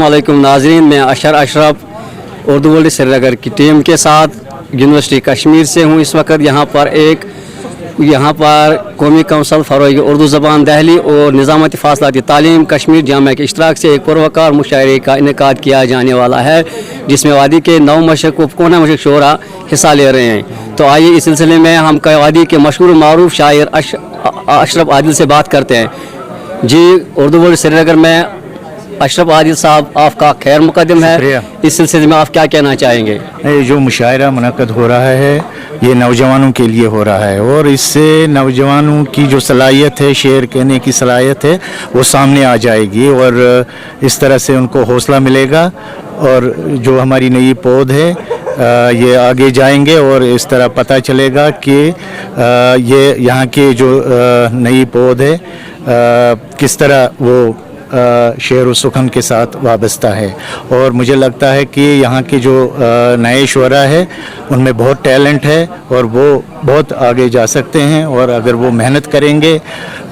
वालेकुम नाजरीन, मैं अशर अशरफ उर्दू वर्ल्ड श्रीनगर की टीम के साथ यूनिवर्सिटी कश्मीर से हूँ। इस वक्त यहाँ पर कौमी कौंसल फ़रोग़ उर्दू ज़बान दहली और निज़ामती फ़ासलाती तालीम कश्मीर जामिया के इश्तराक से एक पुरवकार मुशायरे का इनेकाद किया जाने वाला है, जिसमें वादी के 9 मशरक़ व कोना मशरक़ शोरा हिस्सा ले रहे हैं। तो आइए इस सिलसिले में हम वादी के मशहूर मारूफ शायर अशरफ आदिल से बात करते हैं। जी, उर्दू वर्ल्ड श्रीनगर में अशरफ आदिल साहब, आपका खैर मुकदम है। इस सिलसिले में आप क्या कहना चाहेंगे? जो मुशायरा मुनक़्क़द हो रहा है ये नौजवानों के लिए हो रहा है और इससे नौजवानों की जो सलाहियत है, शेर कहने की सलाहियत है, वो सामने आ जाएगी और इस तरह से उनको हौसला मिलेगा और जो हमारी नई पौध है ये आगे जाएंगे और इस तरह पता चलेगा कि ये यहाँ के जो नई पौध है किस तरह वो शेर व सुखन के साथ वाबस्ता है। और मुझे लगता है कि यहाँ के जो नए शुरा है उनमें बहुत टैलेंट है और वो बहुत आगे जा सकते हैं और अगर वो मेहनत करेंगे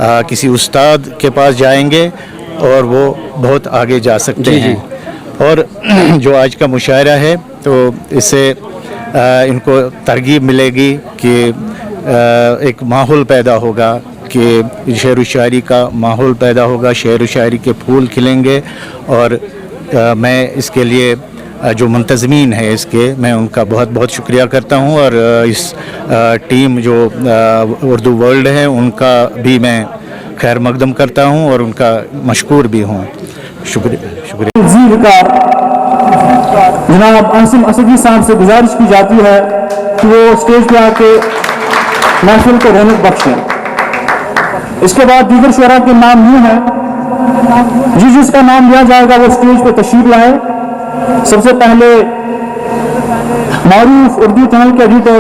किसी उस्ताद के पास जाएंगे और वो बहुत आगे जा सकते हैं। और जो आज का मुशायरा है तो इससे इनको तरगीब मिलेगी कि एक माहौल पैदा होगा कि शेर व शायरी का माहौल पैदा होगा, शेर व शायरी के फूल खिलेंगे। और मैं इसके लिए जो मुंतज़मीन है इसके, मैं उनका बहुत बहुत शुक्रिया करता हूँ और इस टीम जो उर्दू वर्ल्ड है उनका भी मैं खैर मकदम करता हूँ और उनका मशकूर भी हूँ। शुक्रिया। जनाब आसिम असदी साहब से गुजारिश की जाती है कि वो स्टेज पे आके महफिल को रौनक बख्शें। इसके बाद दीगर शुरा के नाम यूँ हैं, जिसका नाम लिया जाएगा वो स्टेज पे तशरीफ लाए। सबसे पहले मारूफ उर्दू चैनल के एडिटर,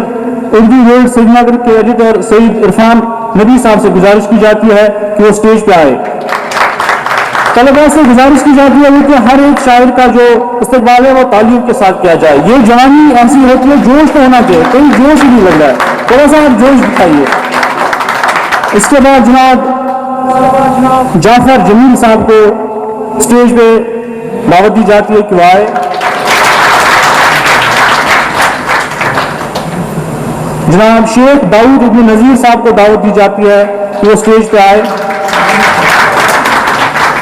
उर्दू वर्ल्ड श्रीनगर के एडिटर सईद इरफान नबी साहब से गुजारिश की जाती है कि वो स्टेज पे आए। तलबा से गुजारिश की जाती है कि हर एक शायर का जो इस्तकबाल है वो तालीम के साथ किया जाए। ये जवानी ऐसी होती है, जोश तो होना चाहिए, कोई जोश ही नहीं लग रहा है, थोड़ा सा आप जोश दिखाइए। इसके बाद जनाब जाफर जमील साहब को स्टेज पे दावत दी जाती है कि वो आए। जनाब शेख दाऊद इब्न नज़ीर साहब को दावत दी जाती है कि वो स्टेज पे आए।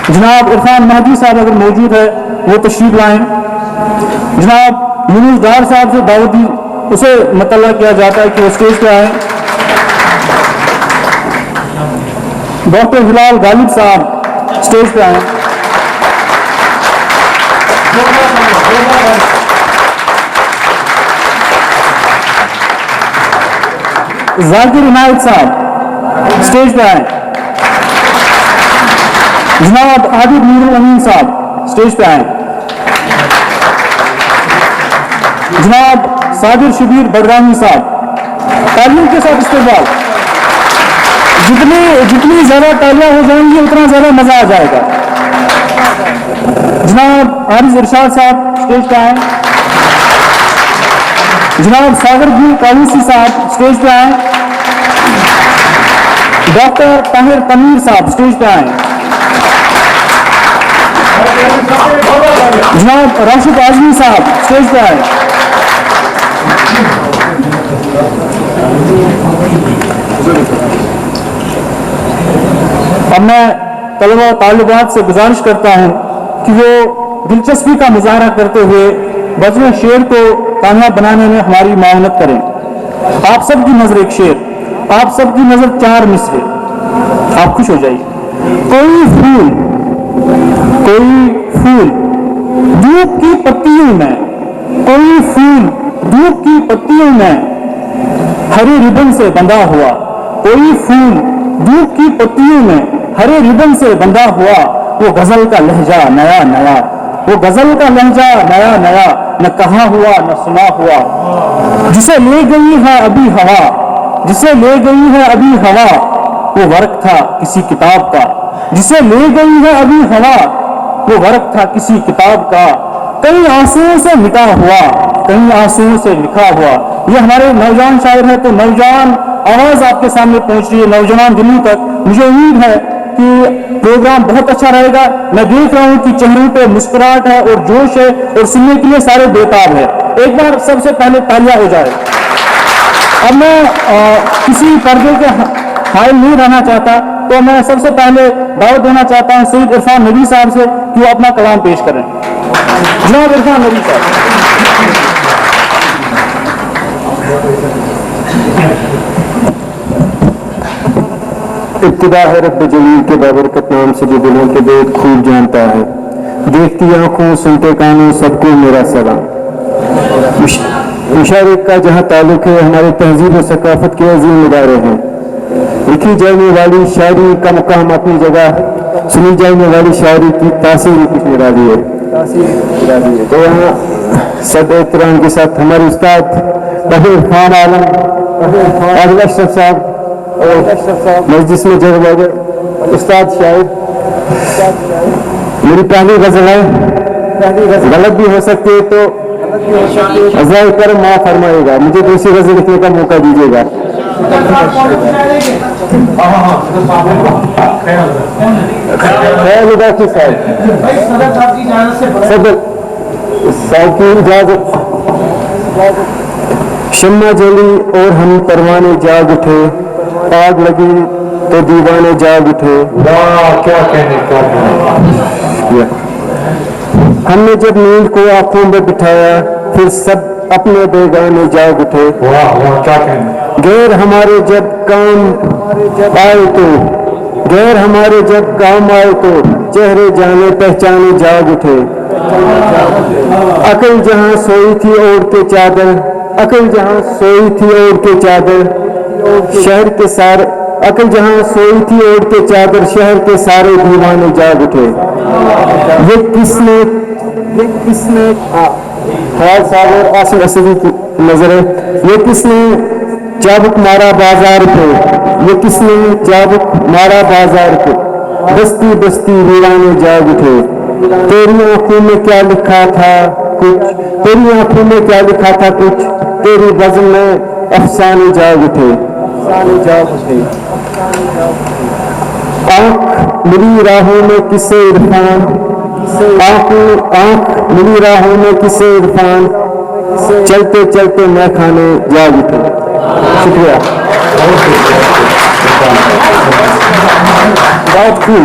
जनाब इरफान महदी साहब अगर मौजूद है वो तशरीफ लाएं। जनाब यूनुस डार साहब से दावत दी, उसे मतला किया जाता है कि वो स्टेज पे आए। डॉक्टर हिलाल गालिब साहब स्टेज पे आए। जाकिर इनायत साहब स्टेज पे आए। जनाब आबिद नूरुल अमीन साहब स्टेज पे आए। जनाब साबिर शबीर बडरानी साहब, तालीम के साथ इस्तेमाल। जितनी ज्यादा तालियां हो जाएंगी उतना ज्यादा मजा आ जाएगा। जनाब आरिज इरशाद साहब स्टेज पे आए। जनाब सागर गुल कालूसी साहब स्टेज पे आए। डॉक्टर ताहिर तमीर साहब स्टेज पे आए। जनाब राशिद आजमी साहब स्टेज पे आए। अब मैं तलबा तालिबात से गुजारिश करता हूं कि वो दिलचस्पी का मुजाहरा करते हुए बज़्म शेर को कामयाब बनाने में हमारी मावनत करें। आप सब की नजर एक शेर, आप सब की नजर 4 मिसरे, आप खुश हो जाइए। कोई फूल धूप की पत्तियों में, कोई फूल धूप की पत्तियों में हरे रिबन से बंधा हुआ, कोई फूल धूप की पत्तियों में हरे रिबन से बंधा हुआ, वो गजल का लहजा नया नया, वो गजल का लहजा नया नया, न कहा हुआ न सुना हुआ। जिसे ले गई है अभी हवा, जिसे ले गई है अभी हवा, वो वर्क था किसी किताब का। जिसे ले गई है अभी हवा, वो वर्क था किसी किताब का। कई आंसुओं से मिटा हुआ, कई आंसुओं से लिखा हुआ। ये हमारे नौजवान शायर हैं, तो नौजवान आवाज आपके सामने पहुंच रही है, नौजवान दिलों तक। मुझे उम्मीद है कि प्रोग्राम बहुत अच्छा रहेगा। मैं देख रहा हूं कि चेहरों पे मुस्कुराहट है और जोश है और सुनने के लिए सारे बेताब है। एक बार सबसे पहले तालियां हो जाए। अब मैं किसी पर्दे के हायल नहीं रहना चाहता, तो मैं सबसे पहले दावत देना चाहता हूं सैयद इरफान नबी साहब से कि वो अपना कलाम पेश करें। जनाब इरफान नबी साहब। इब्तिदा है रब्ब जलील के बाबरकत नाम से जो दिलों के भेद खूब जानता है। देखती आंखों सुनते कानों सबको मेरा सलाम। मुशारिक का जहाँ ताल्लुक है हमारे तहजीब और सकाफत के अजीम इदारे हैं। लिखी जाने वाली शायरी का मुकाम अपनी जगह, सुनी जाने वाली शायरी की तासीर कुछ निराली है। तो यहाँ सब एहतराम के साथ हमारे उस्ताद बदर खान आलम आदिल अशरफ साहब और मस्जिद में जगह उस्ताद शायर। मेरी पहली गजल है, गलत भी हो सकती है तो अज़ाए कर माफ फरमाएगा, मुझे दूसरी गजल लिखने का मौका दीजिएगा। साहब की इजाजत। शम्मा जली और हम परवाने जाग उठे, आग लगी तो दीवाने जाग उठे। वाह क्या कहने का। हमने जब नींद को आंखों में बिठाया फिर सब अपने बेगाने जाग उठे। वाह वाह क्या कहने। गैर हमारे जब काम आए तो, गैर हमारे जब काम आए तो चेहरे जाने पहचाने जाग उठे। अकल जहां सोई थी ओढ़ के चादर, अकल जहां सोई थी ओढ़ के चादर शहर के सारे, अकल जहां सोई थी ओढ़ के चादर शहर के सारे दीवाने जाग उठे। ये किसने ख्याल साहब और आसिफ असदी की नजर है। ये किसने चाबुक मारा बाजार पे, ये किसने चाबुक मारा बाजार पे बस्ती बस्ती वीराने जाग उठे। तेरी आंखों में क्या लिखा था कुछ, तेरी आंखों में क्या लिखा था कुछ, तेरी बज़्म में अफसाने जाग उठे। आंख मिली राहों में किसे इरफान, आंख मिली राहों में किसे इरफान, चलते चलते मैं खाने जाग उठे। शुक्रिया। बहुत खूब।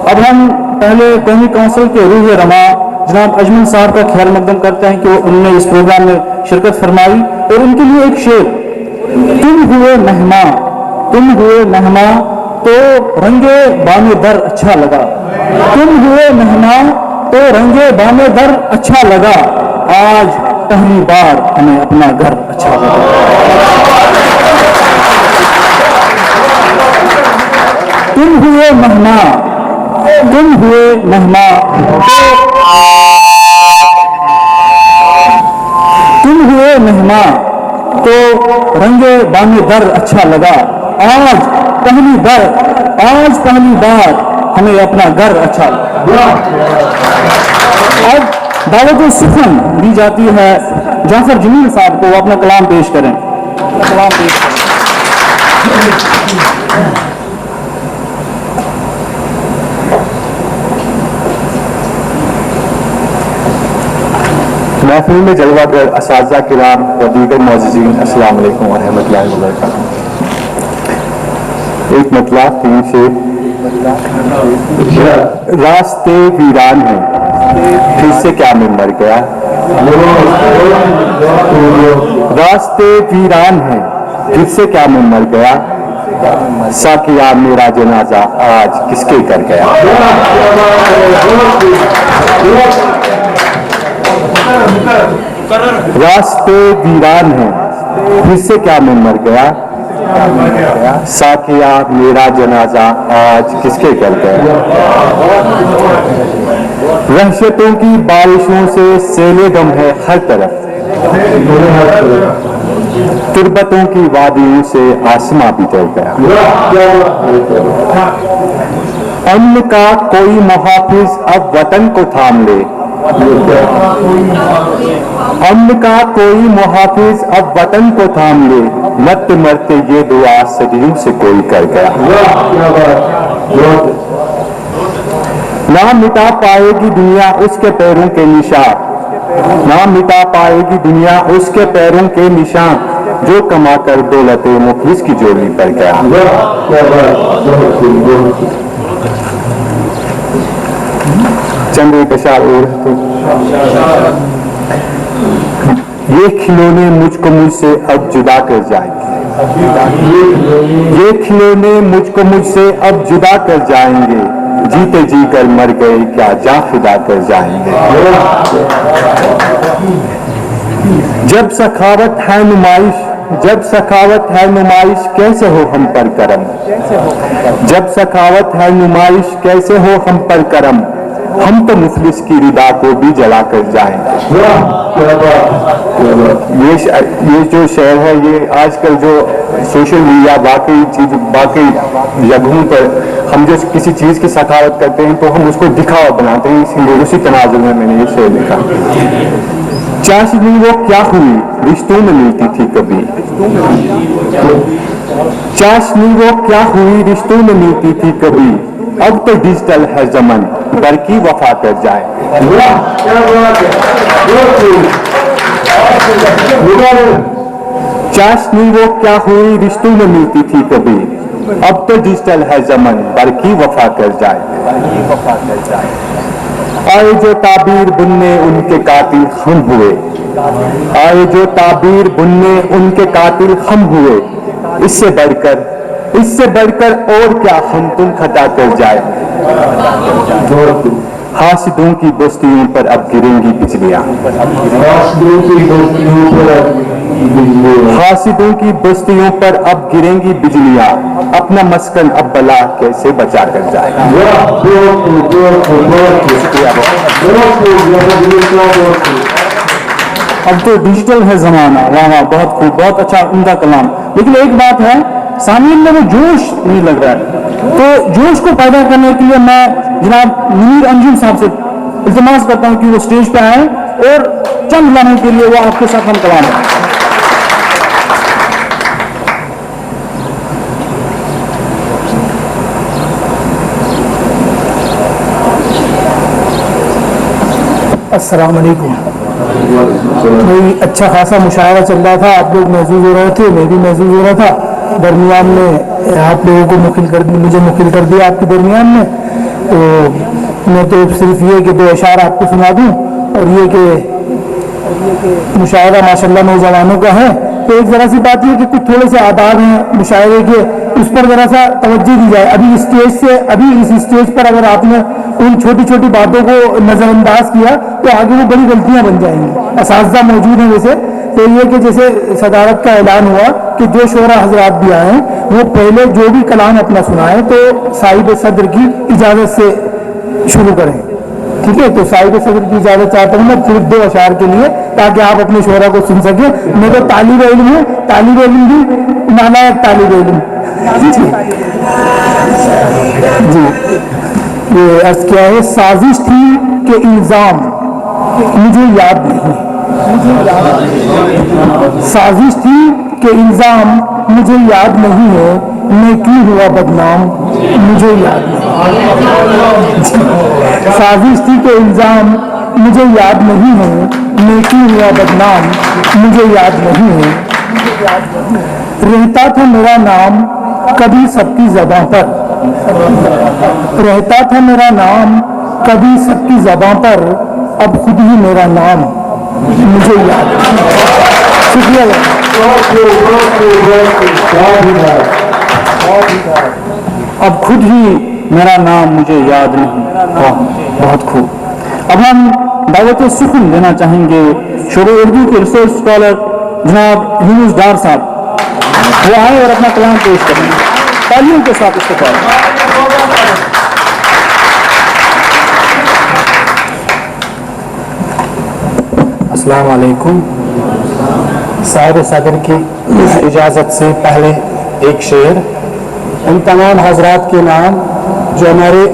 अब हम पहले कौमी काउंसिल के रूह रमा जनाब अजमल साहब का ख्याल मकदम करते हैं कि उन्होंने इस प्रोग्राम में शिरकत फरमाई और उनके लिए एक शेर। तुम हुए मेहमान तो रंगे बामे दर अच्छा लगा, तुम हुए मेहमान तो रंगे बामे दर अच्छा लगा, आज पहली बार हमें अपना घर अच्छा लगा। तुम हुए मेहमान तो रंगे बामे दर अच्छा लगा, आज पहली बार हमें अपना घर अच्छा लगा। अब दावत सुखन दी जाती है जाफर जमील साहब को, वो अपना कलाम पेश करें। महफिल में जलवा कर असातिज़ा किराम व दीगर मौजूदीन अस्सलाम वालेकुम व रहमतुल्लाहि व बरकातहू। एक मतलब तीन से रास्ते वीरान हैं फिर से क्या मैं मर गया, रास्ते वीरान हैं फिर से क्या मैं मर गया, साकिया मेरा जनाजा आज किसके कर गया। रास्ते वीरान हैं फिर से क्या मैं मर गया, साकिया मेरा जनाजा आज किसके कर गया। वहशतों की बारिशों से सेले गम है हर तरफ, तुर्बतों की वादियों से आसमां भी डर गया। अम्न का कोई मुहाफिज अब वतन को थाम ले, अम्न का कोई मुहाफिज अब वतन को थाम ले, मरते मरते ये दुआ सदियों से कोई कर गया। ना मिटा पाएगी दुनिया उसके पैरों के निशान, ना मिटा पाएगी दुनिया उसके पैरों के निशान, जो कमा कर दौलत मुखलिस की जोड़ी पर गया। चंद एक अशार और ये खिलौने मुझको मुझसे अब जुदा कर जाएंगे, ये खिलौने मुझको मुझसे अब जुदा कर जाएंगे, जीते जी कर मर गए क्या जा फिदा कर जाएंगे। जब सखावत है नुमाइश, जब सखावत है नुमाइश कैसे हो हम पर करम, जब सखावत है नुमाइश कैसे हो हम पर करम, हम तो मुफलिस की रिदा को भी जला कर जाएंगे। ये जो शेर है ये आजकल जो सोशल मीडिया बाकी जगहों पर हम जो किसी चीज़ की सखावत करते हैं तो हम उसको दिखावा बनाते हैं, इसीलिए उसी तनाजुर में मैंने ये शेर लिखा। चाशनी वो क्या हुई रिश्तों में मिलती थी कभी, चाशनी वो क्या हुई रिश्तों में मिलती थी कभी, अब तो डिजिटल है ज़मन घर की वफा कर जाए। चाशनी वो क्या हुई रिश्तों में मिलती थी कभी, अब तो डिजिटल है ज़मन घर की वफा कर जाए। आए जो ताबीर बुनने उनके कातिल हम हुए, आए जो ताबीर बुनने उनके कातिल हम हुए, इससे बढ़कर और क्या हम तुम खता कर जाए। हासिदों की बस्तियों पर अब गिरेंगी बिजलियां, हासिदों की बस्तियों पर अब गिरेंगी बिजलियां, अपना मस्कन अब बला कैसे बचा कर जाए। अब तो डिजिटल है जमाना, वाह वाह बहुत खूब, बहुत अच्छा उम्दा कलाम। लेकिन एक बात है, सामने में वो जोश नहीं लग रहा है, तो जोश को पैदा करने के लिए मैं जनाब मुनीर अंजुम साहब से इल्तिमास करता हूँ कि वो स्टेज पे आए और चंद लम्हों के लिए वो आपके साथ हम कलाम है। अस्सलाम वालेकुम। कोई अच्छा खासा मुशायरा चल रहा था, आप लोग महसूस हो रहे थे, मैं भी महसूस हो रहा था। दरमियान में आप लोगों को मुझे मुखिल कर दिया आपके दरमियान में, तो मैं तो सिर्फ ये कि दो अशार आपको सुना दूं और ये कि मुशायरा माशाल्लाह नौजवानों का है, तो एक ज़रा सी बात ये कि कुछ थोड़े से आदाब हैं मुशायरे के, उस पर ज़रा सा तवज्जो दी जाए। अभी इस स्टेज पर अगर आपने उन छोटी छोटी बातों को नज़रअंदाज किया तो आगे वो बड़ी गलतियां बन जाएंगी। असातिज़ा मौजूद हैं वैसे, तो ये कि जैसे सदारत का ऐलान हुआ कि जो शोरा हजरात भी आए हैं वो पहले जो भी कलाम अपना सुनाएं तो साहिब सदर की इजाज़त से शुरू करें, ठीक है। तो साहिब सदर की इजाज़त चाहता हूँ मैं सिर्फ दो अशार के लिए, ताकि आप अपने शोरा को सुन सकें। मैं तो तालिब इल्म हूँ, तालिब इल्म भी नालायक तालिब इल्म जी। ये अर्ज क्या है, साजिश थी कि इल्ज़ाम मुझे याद नहीं, साजिश थी कि इल्ज़ाम मुझे याद नहीं है, मैं क्यों हुआ बदनाम मुझे याद नहीं। साजिश थी कि इल्ज़ाम मुझे याद नहीं है, मैं क्यों हुआ बदनाम मुझे याद नहीं है। रहता था मेरा नाम कभी सबकी ज़बां पर, रहता था मेरा नाम कभी सबकी ज़बां पर, अब खुद ही मेरा नाम मुझे याद नहीं। शुक्रिया। अब खुद ही मेरा नाम मुझे याद नहीं। बहुत खूब। अब हम दावत सुकून देना चाहेंगे शोरे उर्दू के रिसर्च स्कॉलर जनाब यूनुस डार साहब, वो आए और अपना कलाम पेश करें तालियों के साथ। इस्तेमाल अस्सलाम वालेकुम। साहिब सदर की इजाज़त से पहले एक शेर उन तमाम हजरात के नाम जो हमारे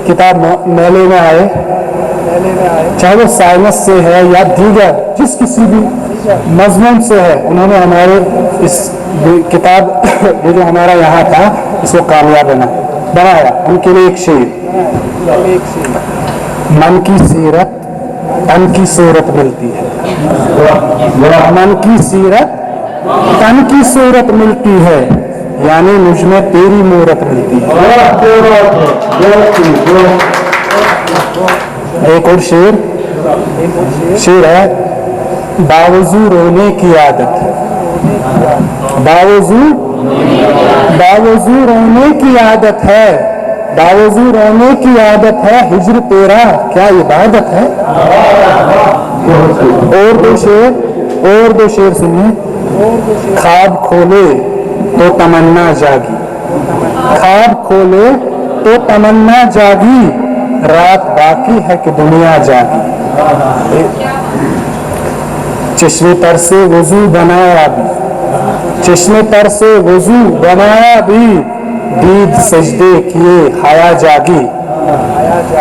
किताब मेले में आए, चाहे वो साइंस से है या दीगर जिस किसी भी मजमून से है, उन्होंने हमारे इस किताब ये जो हमारा यहाँ था इसको कामयाब बना। बनाया उनके लिए एक शेर, मन की सीरत तन की सूरत मिलती है, मन की सीरत तन की सूरत मिलती है, यानी मुझ में तेरी मूरत मिलती है। एक और शेर है, बावजू रोने की आदत, बावजू रोने की आदत है, बावजू रोने की आदत है, हिज्र तेरा क्या इबादत है। और दो शेर सुनिए, ख्वाब खोले तो तमन्ना जागी, ख्वाब खोले तो तमन्ना जागी, रात बाकी है कि दुनिया जागी। चश्मे तर से वजू बनाया भी, चश्मे तर से वजू बनाया भी, दीद सजदे किए हया जागी।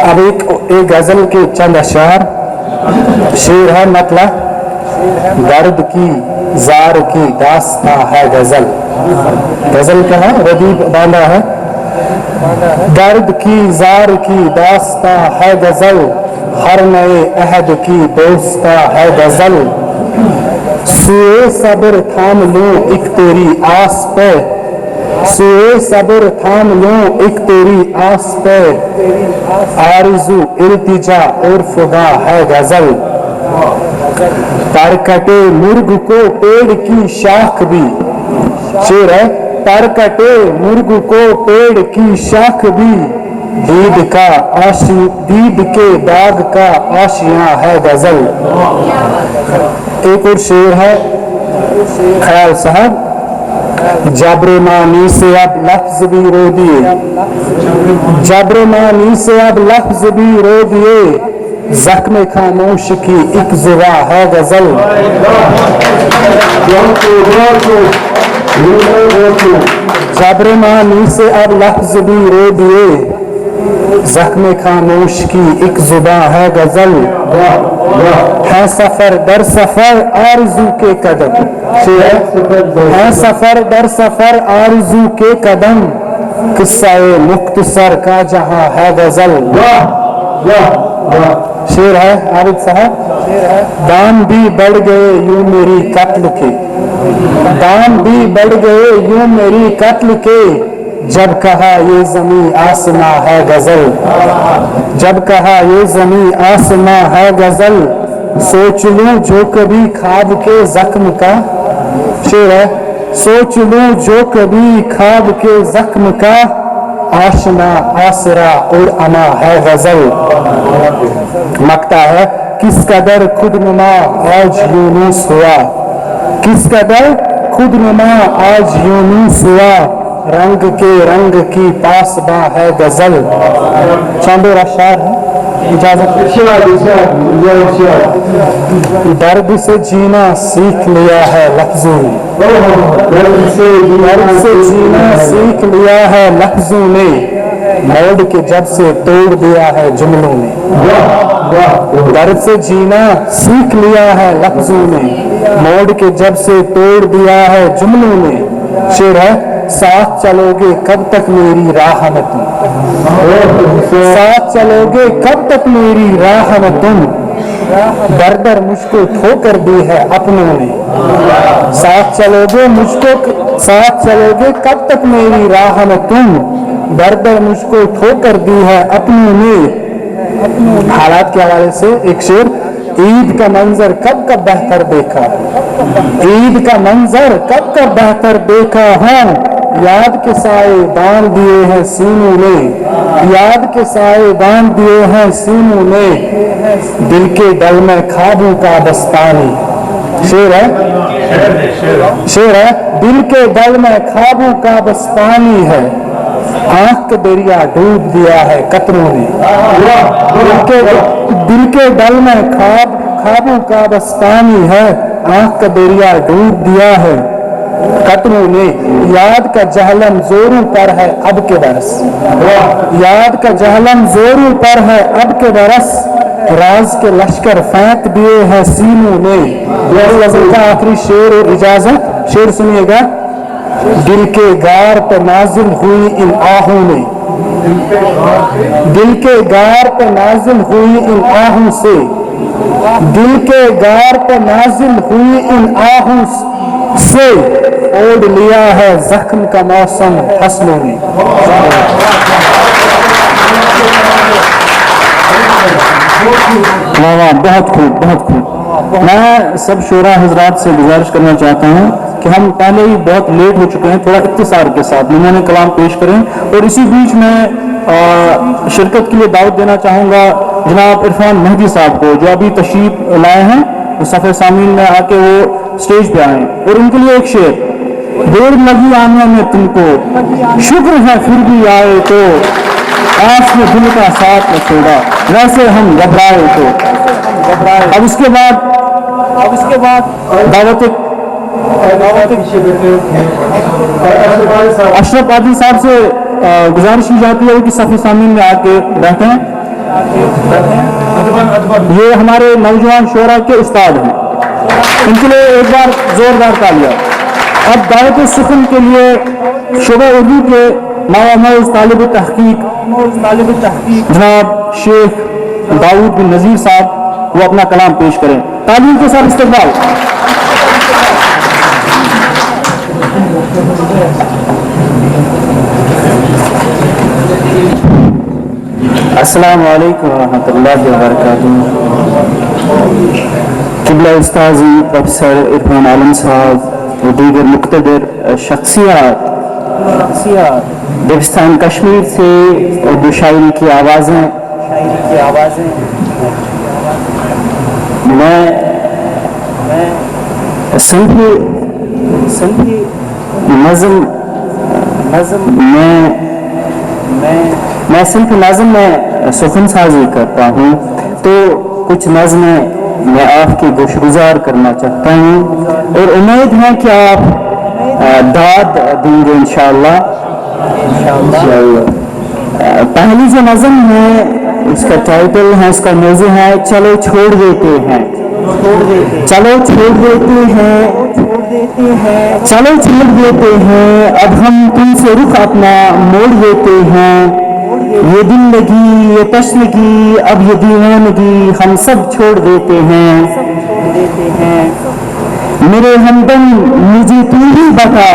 अब एक गजल के चंद अशार, शेर है मतला, दर्द की जार की दास्तां है गजल, गजल क्या है, रदीब बांधा है, दर्द की जार की दास्तां है गजल, हर नए अहद की दोस्तां है गजल, सुए सब्र थाम लूं एक तेरी आस पे, सुए सब्र थाम लूं एक तेरी आस पे, आरज़ू इल्तिजा और खुदा है गजल, पर कटे मुर्ग को पेड़ की शाख भी, शेर है, पर कटे मुर्ग को पेड़ की शाख भी, दीद के दाग का आशियां है गजल। एक और शेर है ख्याल साहब, जब्र मानी से अब लफ्ज भी रो दिए, जब्र मानी से अब लफ्ज भी रो दिए, जख्म खामोश की एक जुबा है गजल। जब्र मानी से अब लफ्ज भी रो दिए, जख्म खामोश की एक जुबा है गजल, है सफर दर सफर आरज़ू के कदम, है सफर दर सफर आरज़ू के कदम, किस्सा-ए मुख्तसर का जहां है गजल। शेर है आरिफ साहब, दाम भी बढ़ गए यूं मेरी कत्ल के, दाम भी बढ़ गए यूं मेरी कत्ल के, जब कहा ये ज़मीं आसमां है गजल, जब कहा ये ज़मीं आसमां है गजल, सोच लूं जो कभी ख्वाब के जख्म का, शेर है, सोच लूं जो कभी ख्वाब के जख्म का, आशना आसरा और अमा है गजल। मकता है, किस कदर खुदनुमा आज यूनुस हुआ, किस कदर खुदनुमा आज यूनुस हुआ, रंग के रंग की पासबा है गजल। चंद अशार है, इजाजत। दर्द से जीना सीख लिया है लफ्जों ने, दर्द से जीना सीख लिया है लफ्जों ने, मोड़ के जब से तोड़ दिया है जुमलों ने, दर्द से जीना सीख लिया है लफ्जों ने, मोड़ के जब से तोड़ दिया है जुमलों ने। शेर है, साथ चलोगे कब तक मेरी राह में तुम, साथ चलोगे कब तक मेरी राह में तुम, दर दर मुझको ठोकर दी है अपनों ने, साथ चलोगे मुझको, साथ चलोगे कब तक मेरी राह में तुम, दर दर मुझको ठोकर दी है अपनों ने। हालात के हवाले से एक शेर, ईद का मंजर कब कब बेहतर देखा, ईद का मंजर कब कब बेहतर देखा हूँ, याद के साए बांध दिए हैं सीनों ने, याद के साए बांध दिए हैं सीनों ने, दिल के डल में ख्वाबों का बस्तानी। शेर है, शेर है, दिल के डल में ख्वाबों का बस्तानी है, आंख के दरिया डूब दिया है कतरों ने, दिल के डल में ख्वाबों का बस्तानी है, आंख का दरिया डूब दिया है कतरों ने। याद का जहलम जोरों पर है अब के बरस, याद का जहलम जोरों पर है अब के बरस, राज के लश्कर फेंक दिए हैं सीनों ने। का आखिरी शेर और इजाजत, शेर सुनिएगा। दिल के गार पे नाजिल हुई इन आहों ने, दिल के गार पे नाजिल हुई इन आहों से, दिल के गार पे नाजिल हुई इन आहों से ओढ़ लिया है जख्म का मौसम फसलों ने। वाह वाह, बहुत खूब, बहुत खूब। मैं सब शोरा हजरात से गुजारिश करना चाहता हूँ कि हम पहले ही बहुत लेट हो चुके हैं, थोड़ा इख्तिसार के साथ नमूने कलाम पेश करें। और इसी बीच में शिरकत के लिए दावत देना चाहूँगा जनाब इरफान मेहदी साहब को, जो अभी तशरीफ लाए हैं, तो सफ़े सामीन में आके वो स्टेज पे आए। और उनके लिए एक शेर, देर लगी आने में तुमको, शुक्र है फिर भी आए तो, आस में दिल का साथ न छोड़ा, वैसे हम घबराए तो। अब इसके बाद दावत अशरफ आदिल साहब से गुजारिश की जाती है कि सफ़े सामीन में आके बैठें। ये हमारे नौजवान शोरा के उस्ताद हैं, इनके लिए एक बार जोरदार तालियां। अब दावत सुखन के लिए शोबा उर्दू के मामूज तालिब तहकीक जनाब शेख दाऊद बिन नज़ीर साहब वो अपना कलाम पेश करें। तालीम के साथ इस्तकबाल। अस्सलामु अलैकुम रहमतुल्लाहि व बरकातुहू। क़िबला उस्ताज़ी प्रोफेसर इरफान आलम साहब और दीगर मुक़्तदर शख्सियात देवस्थान कश्मीर से उर्दू शायरी की आवाज़ें मैं सिंपी नज़म मैं सिंपी नज़म में सुखन साजी करता हूँ, तो कुछ नज़में मैं आपकी गोशगुजार करना चाहता हूँ और उम्मीद है कि आप दाद देंगे इंशाअल्लाह। पहली जो नज़म है उसका टाइटल है, उसका मौजू है चलो छोड़ देते हैं, चलो छोड़ देते हैं, चलो छोड़ देते हैं, अब हम तुमसे रुख अपना मोड़ देते हैं। ये दिल लगी, ये तश्नगी, अब ये दीवानगी हम सब छोड़ देते हैं। मेरे हमदम मुझे तू ही बता,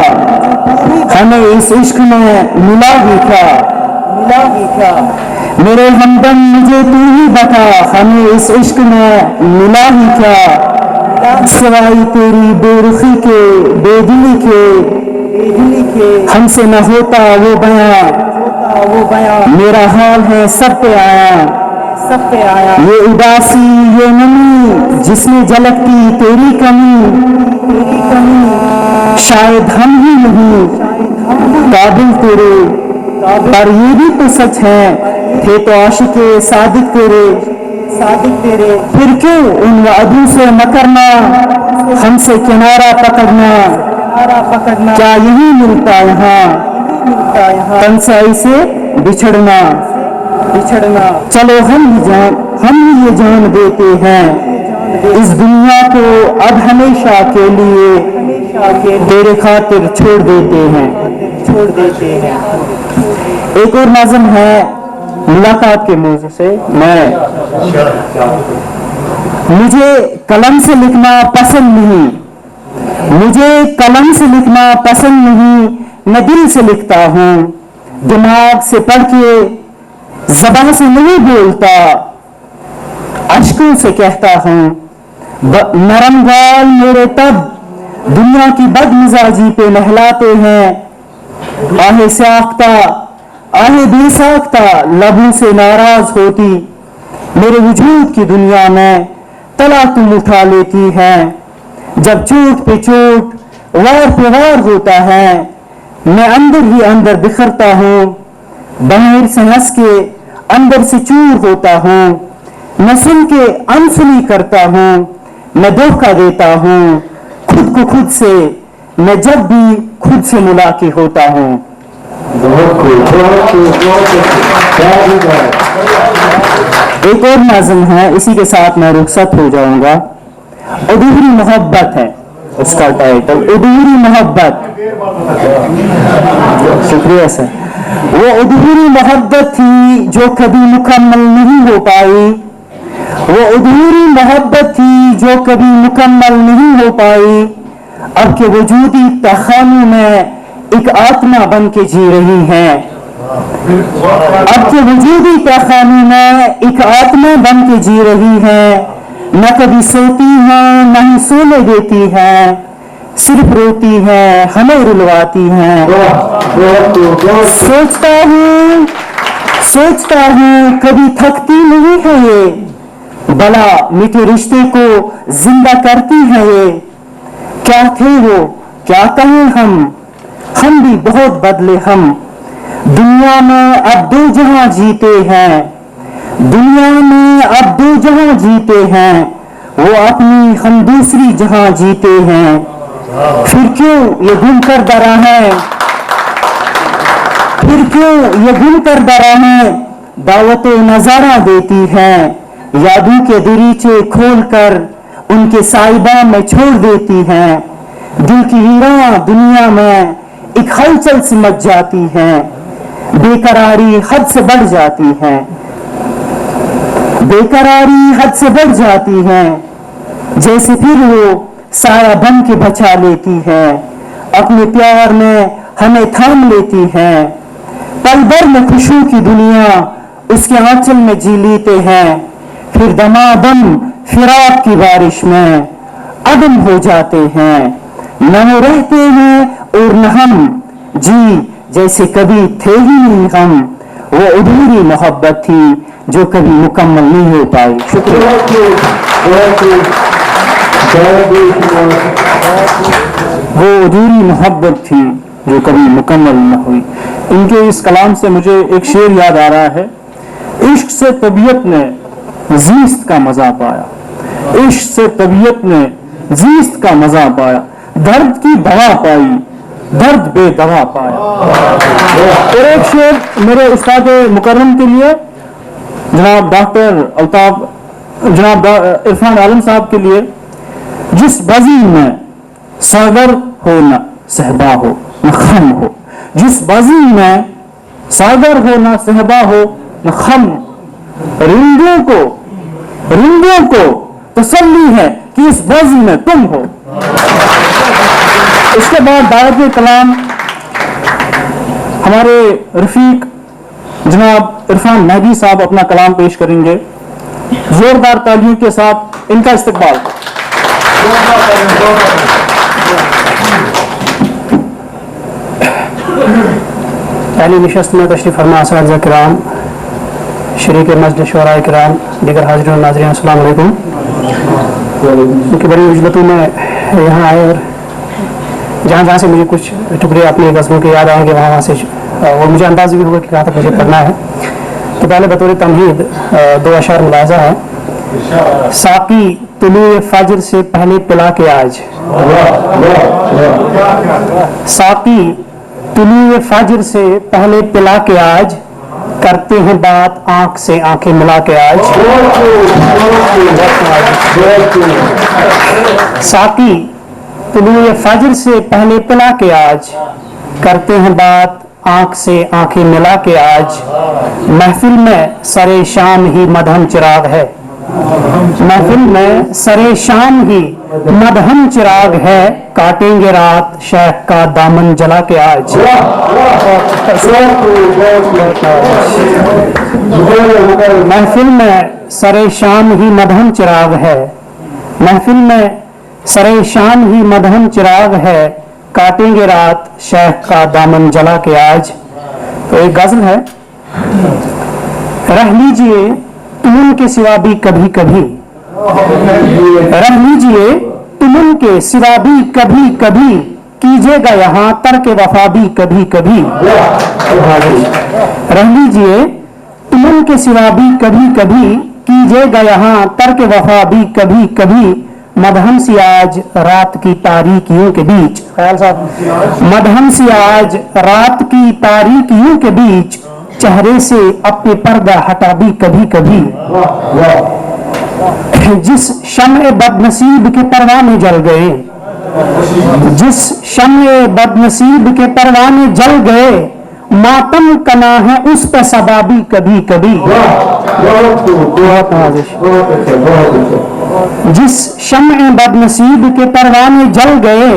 हमें इस इश्क में मिला भी क्या, मेरे हमदम मुझे तू ही बता, हमें इस इश्क में मिला ही क्या, सिवाय तेरी बेरुखी के बेदिली के हमसे न होता वो बयां, मेरा हाल है सब पे आया, ये उदासी ये नमी जिसमें झलकती तेरी कमी, शायद हम ही नहीं काबिल तेरे, पर ये भी तो सच है थे तो आशिके सादिक तेरे, फिर क्यों उन वादों से न करना, हमसे किनारा पकड़ना, क्या यही मिलता यहाँ तनसाई से बिछड़ना। चलो हम ही ये जान देते हैं इस दुनिया को अब हमेशा के लिए, तेरे खातिर छोड़ देते हैं। एक और नज़म है मुलाकात के मौजू से। मुझे कलम से लिखना पसंद नहीं, मुझे कलम से लिखना पसंद नहीं, मैं दिल से लिखता हूँ, दिमाग से पढ़ के ज़बान से नहीं बोलता, अश्कों से कहता हूँ। नरम गाल मेरे तब दुनिया की बदमिजाजी पे नहलाते हैं, आहे साख्ता आहे बेसाख्ता लबों से नाराज होती, मेरे वजूद की दुनिया में तला तुम उठा लेती है। जब चोट पे चोट वार पे वार होता है, मैं अंदर ही अंदर बिखरता हूँ, बाहर से हंस के अंदर से चूर होता हूँ, मैं सुन के अनसुनी करता हूँ, मैं धोखा देता हूँ खुद को खुद से, मैं जब भी खुद से मुलाकी होता हूँ। एक और नाज़म है, इसी के साथ मैं रुखसत हो जाऊंगा। अधूरी मोहब्बत है, इसका टाइटल अधूरी मोहब्बत। शुक्रिया सर। वो अधूरी मोहब्बत थी जो कभी मुकम्मल नहीं हो पाई, वो अधूरी मोहब्बत थी जो कभी मुकम्मल नहीं हो पाई। अब के वजूदी तखाने में एक आत्मा बन के जी रही हैं, अब के वजूदी तखाने में एक आत्मा बन के जी रही हैं। न कभी सोती हैं न ही सोने देती हैं, सिर्फ रोती हैं हमें रुलवाती हैं। सोचता हूँ कभी थकती नहीं है ये, भला मीठे रिश्ते को जिंदा करती है ये। क्या थे वो क्या कहें हम भी बहुत बदले। हम दुनिया में अब दो जहां जीते हैं, दुनिया में अब दो जहां जीते हैं, वो अपनी हम दूसरी जहां जीते हैं। फिर क्यों ये गुम कर डरा है, फिर क्यों ये गुम कर डरा है, दावतें नजारा देती हैं, यादों के दरीचे खोल कर उनके साहिबा में छोड़ देती हैं। दिल की हीरा दुनिया में एक हलचल से मच जाती है, बेकरारी हद से बढ़ जाती है, बेकरारी हद से बढ़ जाती है। जैसे फिर वो साया बन के बचा लेती है, अपने प्यार में हमें थाम लेती है। पल भर में खुशियों की दुनिया उसके आंचल में जी लेते हैं, फिर दमादम फिराक की बारिश में अदम हो जाते हैं। न वो रहते हैं और न हम, जी जैसे कभी थे ही नहीं हम। वो अधूरी मोहब्बत थी जो कभी मुकम्मल नहीं हो पाई। शुक्रिया। वो अधूरी मोहब्बत थी जो कभी मुकम्मल न हुई। इनके इस कलाम से मुझे एक शेर याद आ रहा है, इश्क से तबीयत ने जीस्त का मजा पाया, इश्क से तबीयत ने जीस्त का मजा पाया, दर्द की दवा पाई, दर्द बेदवा पाया। और एक शेर मेरे उस्ताद मुकर्रम के लिए, जनाब डॉक्टर अल्ताफ, जनाब इरफान आलम साहब के लिए। जिस बाजी में सागर हो न सहबा हो न खम हो, जिस बाजी में सागर हो न सहबा हो न खम, रिंदों को तसल्ली है कि इस बाजी में तुम हो। इसके बाद दावत कलाम हमारे रफीक जनाब इरफान मेहदी साहब अपना कलाम पेश करेंगे। जोरदार तालियों के साथ इनका इस्तकबाल। पहली नशस्त में तशरीफ़ फरमा असातिज़ा किराम, शरीक मजलिस शुअरा किराम, दीगर हाज़िरीन और नाज़रीन, अस्सलाम वालेकुम। उनकी बड़ी उजलतों में यहाँ आए और जहाँ से मुझे कुछ टुकड़े अपने गज़लों के याद आएंगे वहाँ से, और मुझे अंदाज़ भी होगा कि कहाँ तक मुझे पढ़ना है। तो पहले बतौर तमहीद दो अशार मुलाज़ा है। साकी तुलूए फज्र से पहले पिला के आज, साकी तुलूए फज्र से पहले पिला के आज, करते हैं बात आंख से आंखें मिला के आज। साकी तुलूए फज्र से पहले पिला के आज, करते हैं बात आंख से आंखें मिला के आज। महफिल में सरे शाम ही मदहम चिराग है, महफिल में सरे शाम ही मदहम चिराग है, काटेंगे रात शेख का दामन जला के आज। महफिल में सरे शाम ही मदहम चिराग है, महफिल में सरे शाम ही मदहम चिराग है, काटेंगे रात शेख का दामन जला के आज। तो एक गजल है, रह लीजिए तुम उनके सिवा भी कभी कभी, रह लीजिए तुम उनके सिवा भी कभी कभी, कीजिएगा यहाँ तर्क वफा भी कभी कभी। रह लीजिए तुम उनके सिवा भी कभी कभी, कीजिएगा यहाँ तर्क वफा भी कभी कभी। मदहम सी आज रात की तारीकियों के बीच, ख्याल साहब, मदहम सी आज रात की तारीकियों के बीच, चेहरे से अपने पर्दा हटा भी कभी कभी। जिस शम्ए बदनसीब के परवाने जल गए, जिस शम्ए बदनसीब के परवाने जल गए, मातम कना है उस पे सबाबी कभी कभी। जिस शम्ए बदनसीब के परवाने जल गए,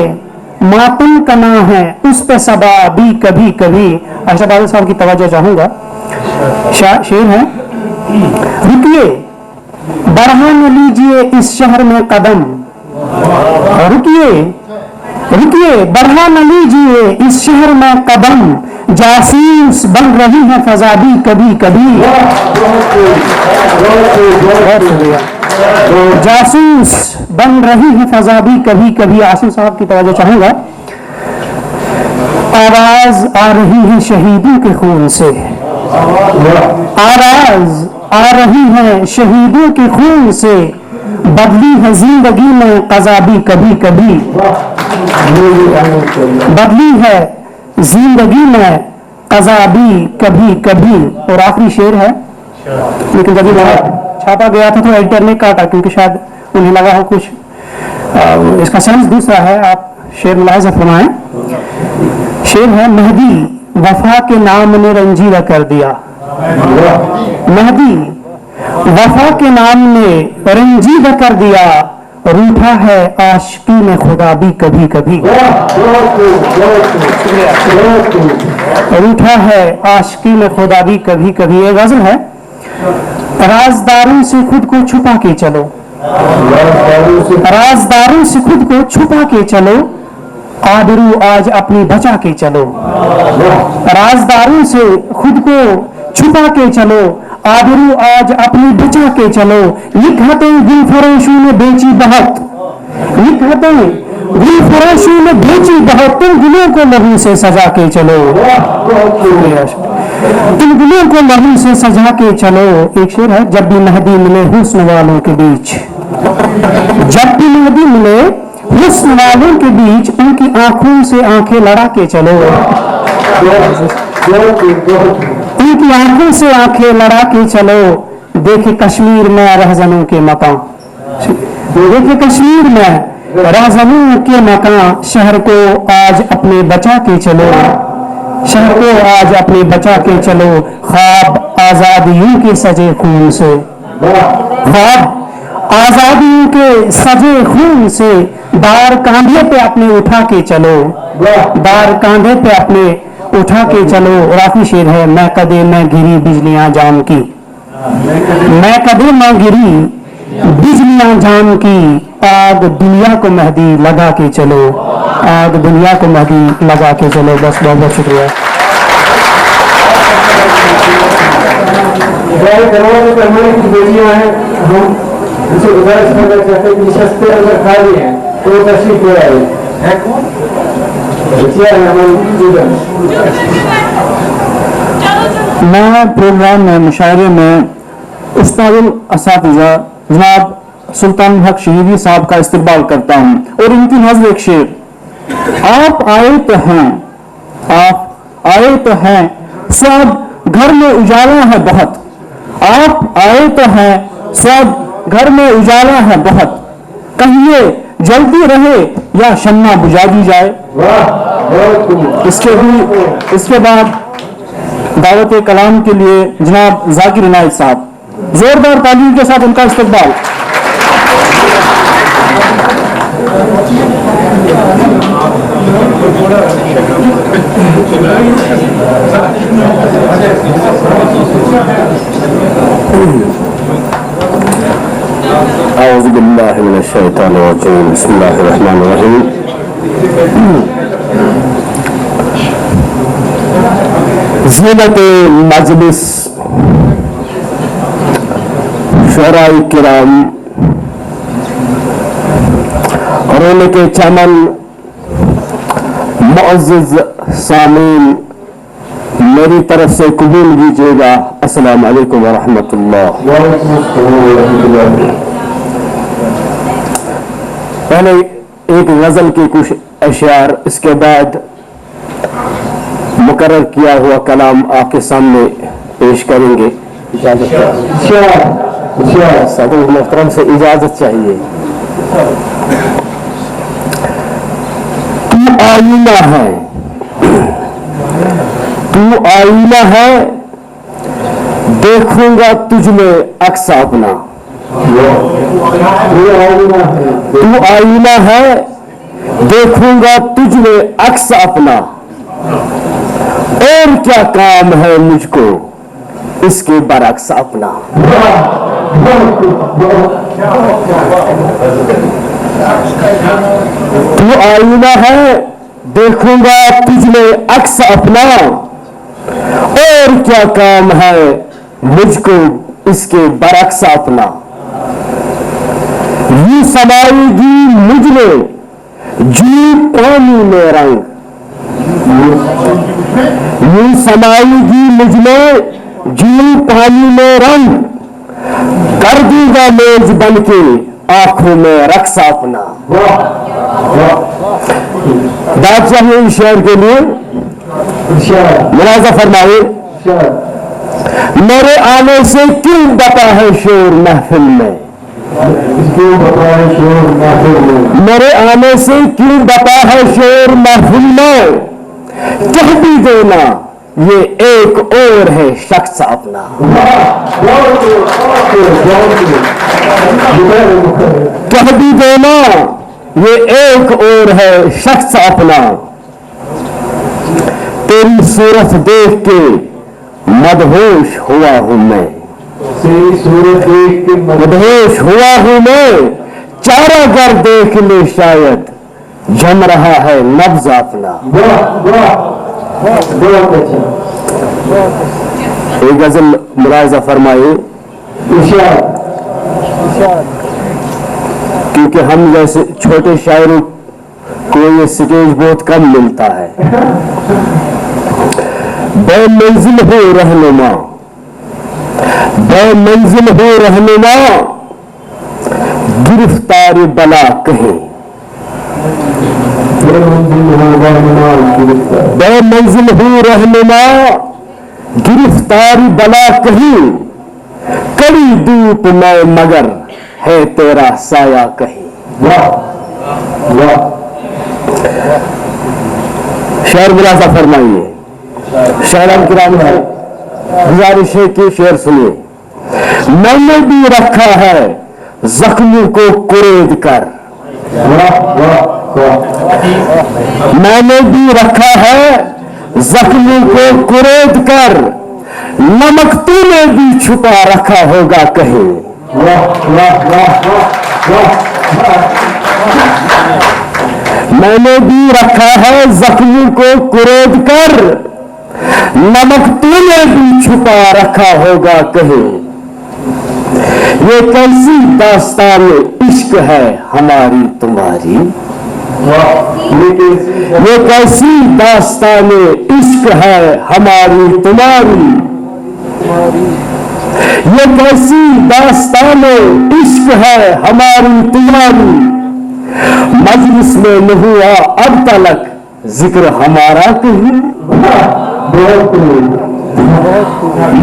मातम कना है उस पे सबाबी कभी कभी। अशरफ आदिल साहब की तवज्जो चाहूंगा, शेर है, रुकिए बढ़ा न लीजिए इस शहर में कदम, रुकिए रुकिए बढ़ा न लीजिए इस शहर में कदम, जासूस बन रही है फजा भी कभी कभी। जासूस बन रही है फजा भी कभी कभी। आसिफ साहब की तवज्जो चाहूंगा, आवाज आ रही है शहीदों के खून से, आवाज आ रही है शहीदों के खून से, बदली है जिंदगी में क़ज़ा भी कभी कभी, बदली है जिंदगी में क़ज़ा भी कभी कभी। और आखिरी शेर है, लेकिन जब ये छापा गया था तो एडिटर ने काटा, क्योंकि शायद उन्हें लगा हो कुछ इसका सेंस दूसरा है। आप शेर मुलाहिज़ा फरमाएं। शेर है, मेहदी वफा के नाम ने रंजीदा कर दिया, मेहदी वफा के नाम ने रंजीदा कर दिया, रूठा है आशिकी में खुदा भी कभी कभी, रूठा है आशिकी में खुदा भी कभी कभी। ये गजल है, राजदारों से खुद को छुपा के चलो, राजदारों से खुद को छुपा के चलो, आबरू आज अपनी बचा के चलो, राजदारों से खुद को छुपा के चलो, आबरू आज अपनी बचा के चलो। लिखतें दिल फरोशों ने बेची बहुत, लिखतें दिल फरोशों ने बेची बहुत, तुम दिलों को लहू से सजा के चलो, तुम दिलों को लहू से सजा के चलो। एक शेर है, जब भी मेहदी मिले हुस्न वालों के बीच, जब भी मेहदी मिले हुस्न वालों के बीच, उनकी आंखों से आंखें लड़ा के चलो, उनकी आंखों से आंखें लड़ा के चलो। देखे कश्मीर में रहजनों के मकान, देखे कश्मीर में रहजनों के मकान, शहर को आज अपने बचा के चलो, शहर को आज अपने बचा के चलो। ख्वाब आजादियों के सजे खून से, ख्वाब आजादियों के सजे खून से, बार कांधे पे अपने उठा के चलो, बार कांधे पे अपने उठा के चलो। और आखिरी शेर है, मैं कदे मैं गिरी बिजलियां जाम की, मैं कदे मैं गिरी बिजलियां जाम की, आग दुनिया को मेहदी लगा के चलो, आग दुनिया को मेहदी लगा के चलो। बस बहुत बहुत शुक्रिया। हमारी कुछ बेटियां हैं, हम उनसे गुजारिश करना चाहते हैं कि सस्ते अगर खाली हैं तो तशरीफ ले आए। है कौन बच्चियां हैं हमारी? मैं प्रोग्राम में मुशायरे में उस्तादुल असातिज़ा जनाब सुल्तान हक शहीदी साहब का इस्तकबाल करता हूँ और इनकी नज़्म एक शेर। आप आए तो हैं, आप आए तो हैं, सब घर में उजाला है बहुत, आप आए तो हैं, सब घर में उजाला है बहुत, कहिए जल्दी रहे या शम्मा बुझा दी जाए। इसके बाद दावत कलाम के लिए जनाब जाकिर इनायत साहब, जोरदार तालीम के साथ उनका इस्तकबाल। औज़ु बिल्लाहि मिनश शैतानिर रजीम, बिस्मिल्लाहिर रहमानिर रहीम। ज़ीनत मजलिस, शुअराए किराम, रोने के चमन, मुअज़्ज़िज़ सामीन, मेरी तरफ से कबूल कीजिएगा। अस्सलामु अलैकुम व रहमतुल्लाह। पहले एक गज़ल की कुछ अशआर, इसके बाद मुकर्रर किया हुआ कलाम आपके सामने पेश करेंगे। सदर मोहतरम से इजाज़त चाहिए। आईना है, तू आईना है, देखूंगा तुझ में अक्स अपना। तू आईना है, देखूंगा तुझ में अक्स अपना, और क्या काम है मुझको इसके बरक्स अपना। तू आईना है, देखूंगा तुझ में अक्स अपना, और क्या काम है मुझको इसके बरक्स अपना। यूं समाएगी मुझ में जी पानी में रंग, यूं समाएगी मुझ में जी पानी में रंग, कर दूंगा मेज बन के आंखों में रक्स अपना। दाद चाहिए इस शेर के लिए, मुलाजा फरमाए। मेरे आने से क्यों बता है शोर महफिल में, मेरे आने से क्यों बता है शोर महफिल में, कह भी देना ये एक और है शख्स अपना। कह भी देना ये एक और है शख्स अपना। तेरी सूरत देख के मदहोश हुआ हूं मैं, तेरी सूरत देख के मदहोश हुआ हूं मैं, चारा घर देख ले शायद जम रहा है नब्ज अपना। एक गजल मुलाजा फरमाए, क्योंकि हम जैसे छोटे शायरों को ये स्टेज बहुत कम मिलता है। बेमंजिल हो रहनुमा, बेमंजिल हो रहनुमा, गिरफ्तार बला कहीं, बेमंजिल हो रहनुमा, गिरफ्तारी बला कहीं, कड़ी धूप में मगर है तेरा साया कहीं। शेर मुलाजा फरमाइए। शायरान किराम है, गुजारिश है कि शेर सुनिए। मैंने भी रखा है जख्मों को कुरेद कर, मैंने भी रखा है जख्मों को कुरेद कर, नमक तूने भी छुपा रखा होगा कहीं। मैंने भी रखा है जख्मों को कुरेद कर, नमक तूने भी छुपा रखा होगा कहीं। ये कैसी दास्तान इश्क है हमारी तुम्हारी, ये कैसी दास्तान इश्क है हमारी तुम्हारी, ये कैसी दास्तान इश्क है हमारी तुम्हारी। मजलिस में न हुआ अब तलक जिक्र हमारा कहीं,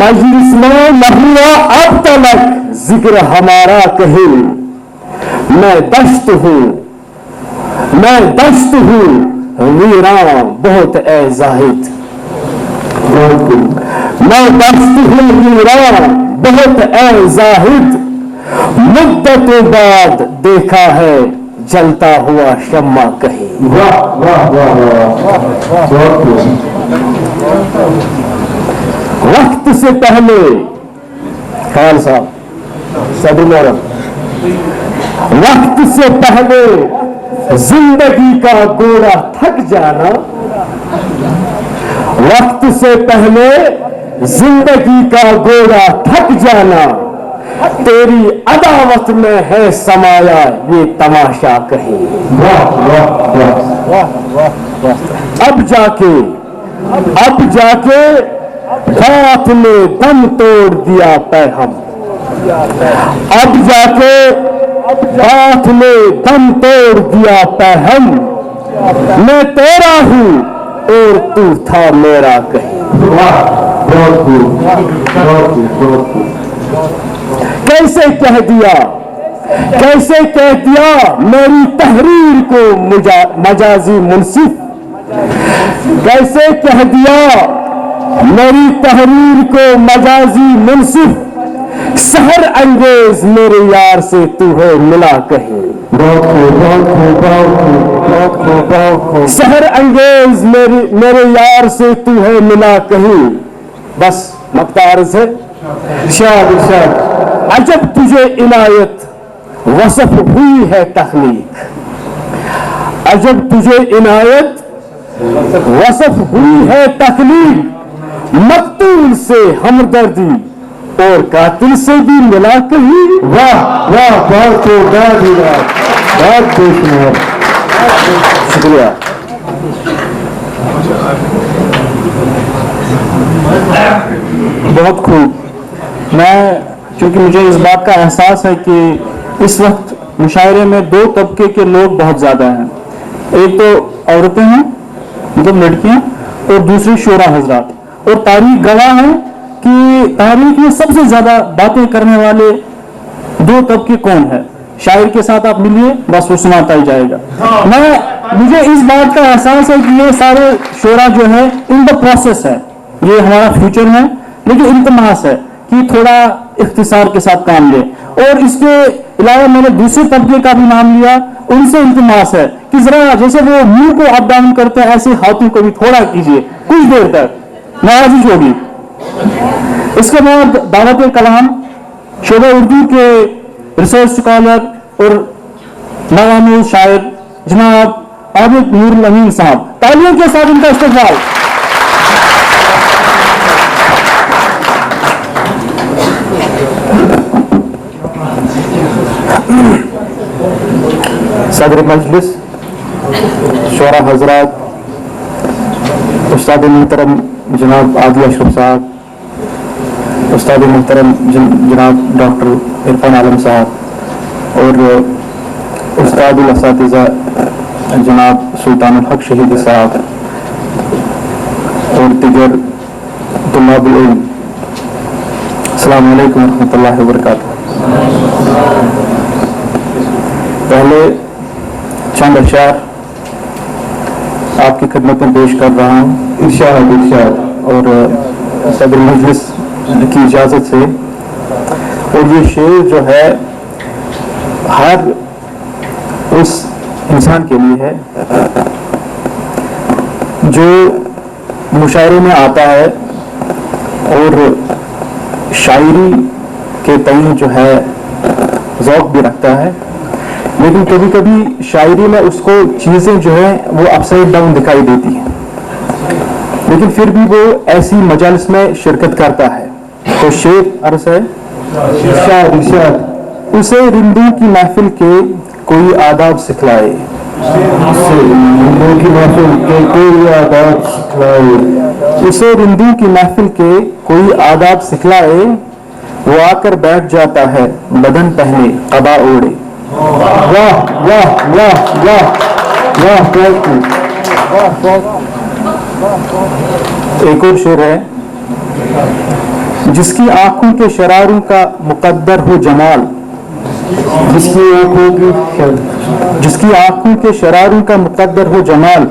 मजलिस में न हुआ अब तलक जिक्र हमारा कहीं। मैं दश्त हूँ, मैं दश्त हूँ वीरान बहुत ए जाहिद, मैं दश्त हूँ वीरान बहुत ए जाहिद, मुद्दत बाद देखा है जलता हुआ शम्मा कहीं। वक्त से पहले खान साहब सदर, वक्त से पहले जिंदगी का घोड़ा थक जाना, वक्त से पहले जिंदगी का घोड़ा थक जाना, तेरी अदावत में है समाया ये तमाशा कहीं। अब जाके बात ने दम तोड़ दिया पैहम, अब जाके बात ने दम तोड़ दिया पैहम। मैं तेरा हूँ और तू था मेरा कहीं। कैसे कह दिया मेरी तहरीर को मजाजी मुंसिफ, कैसे कह दिया मेरी तहरीर को मजाजी मुंसिफ, सहर अंगेज मेरे यार से तू है मिला कहीं। सहर अंगेज मेरे यार से तू है मिला कहीं। बस मक्ता अर्ज है। अजब तुझे इनायत वसफ हुई है तख्लीक, अजब तुझे इनायत वसफ हुई है तख्लीक, मकतूल से हमदर्दी और कातिल से भी मिला कहीं। वाह वाह, बहुत शुक्रिया। बहुत खूब। मैं चूंकि मुझे इस बात का एहसास है कि इस वक्त मुशायरे में दो तबके के लोग बहुत ज़्यादा हैं। एक तो औरतें हैं, मतलब लड़कियां, और दूसरी शोरा हजरात। और तारीख गवाह है कि तारीख में सबसे ज़्यादा बातें करने वाले दो तबके कौन है। शायर के साथ आप मिलिए, बस वो सुनाता ही जाएगा। मुझे इस बात का एहसास है कि ये सारे शोरा जो है इन द प्रोसेस है, ये हमारा फ्यूचर है, लेकिन इल्तमास है कि थोड़ा इख्तिसार के साथ काम ले। और इसके अलावा मैंने दूसरे तबके का भी नाम लिया, उनसे इल्तमास है कि जरा जैसे वो मुंह को अप डाउन करते हैं ऐसे हाथों को भी थोड़ा कीजिए कुछ देर तक, नवाजिश होगी। इसके बाद दावत कलाम शोबा उर्दू के रिसर्च स्कॉलर और नवामुल शायर जनाब आबिद नूरुल अमीन साहब, तालियों के साथ इनका इस्तकबाल। सदर मजलिस, शोरा हजरात, उस्ताद मोहतरम जनाब आदिल अशरफ साहब, उस्ताद मोहतरम जनाब डॉक्टर इरफान आलम साहब, और उस्ताद असातिज़ा जनाब सुल्तानुल हक शहीद साहब, और दिगर तुल्लाबुल इल्म, अस्सलामु अलैकुम रहमतुल्लाहि व बरकातुहू। पहले चंद अशार आपकी खिदमत में पेश कर रहा हूँ इरशाद और सदर मजलिस की इजाज़त से। और ये शेर जो है हर उस इंसान के लिए है जो मुशायरे में आता है और शायरी के तईं जो है ज़ौक़ भी रखता है, लेकिन कभी कभी शायरी में उसको चीज़ें जो है वो अपसाइड डाउन दिखाई देती हैं, लेकिन फिर भी वो ऐसी मजालिस में शिरकत करता है। तो शेर अर्ज़ है, इरशाद उसे रिंदू की महफिल के कोई आदाब सिखलाए, उसे रिंदू की महफिल के कोई आदाब सिखलाए, वो आकर बैठ जाता है बदन पहने कबा ओढ़े। वाह वाह वाह वाह वाह। एक और शेर है, जिसकी आंखों के शरारों का मुकद्दर हो जमाल, जिसकी आंखों के शरारों का मुकद्दर हो जमाल,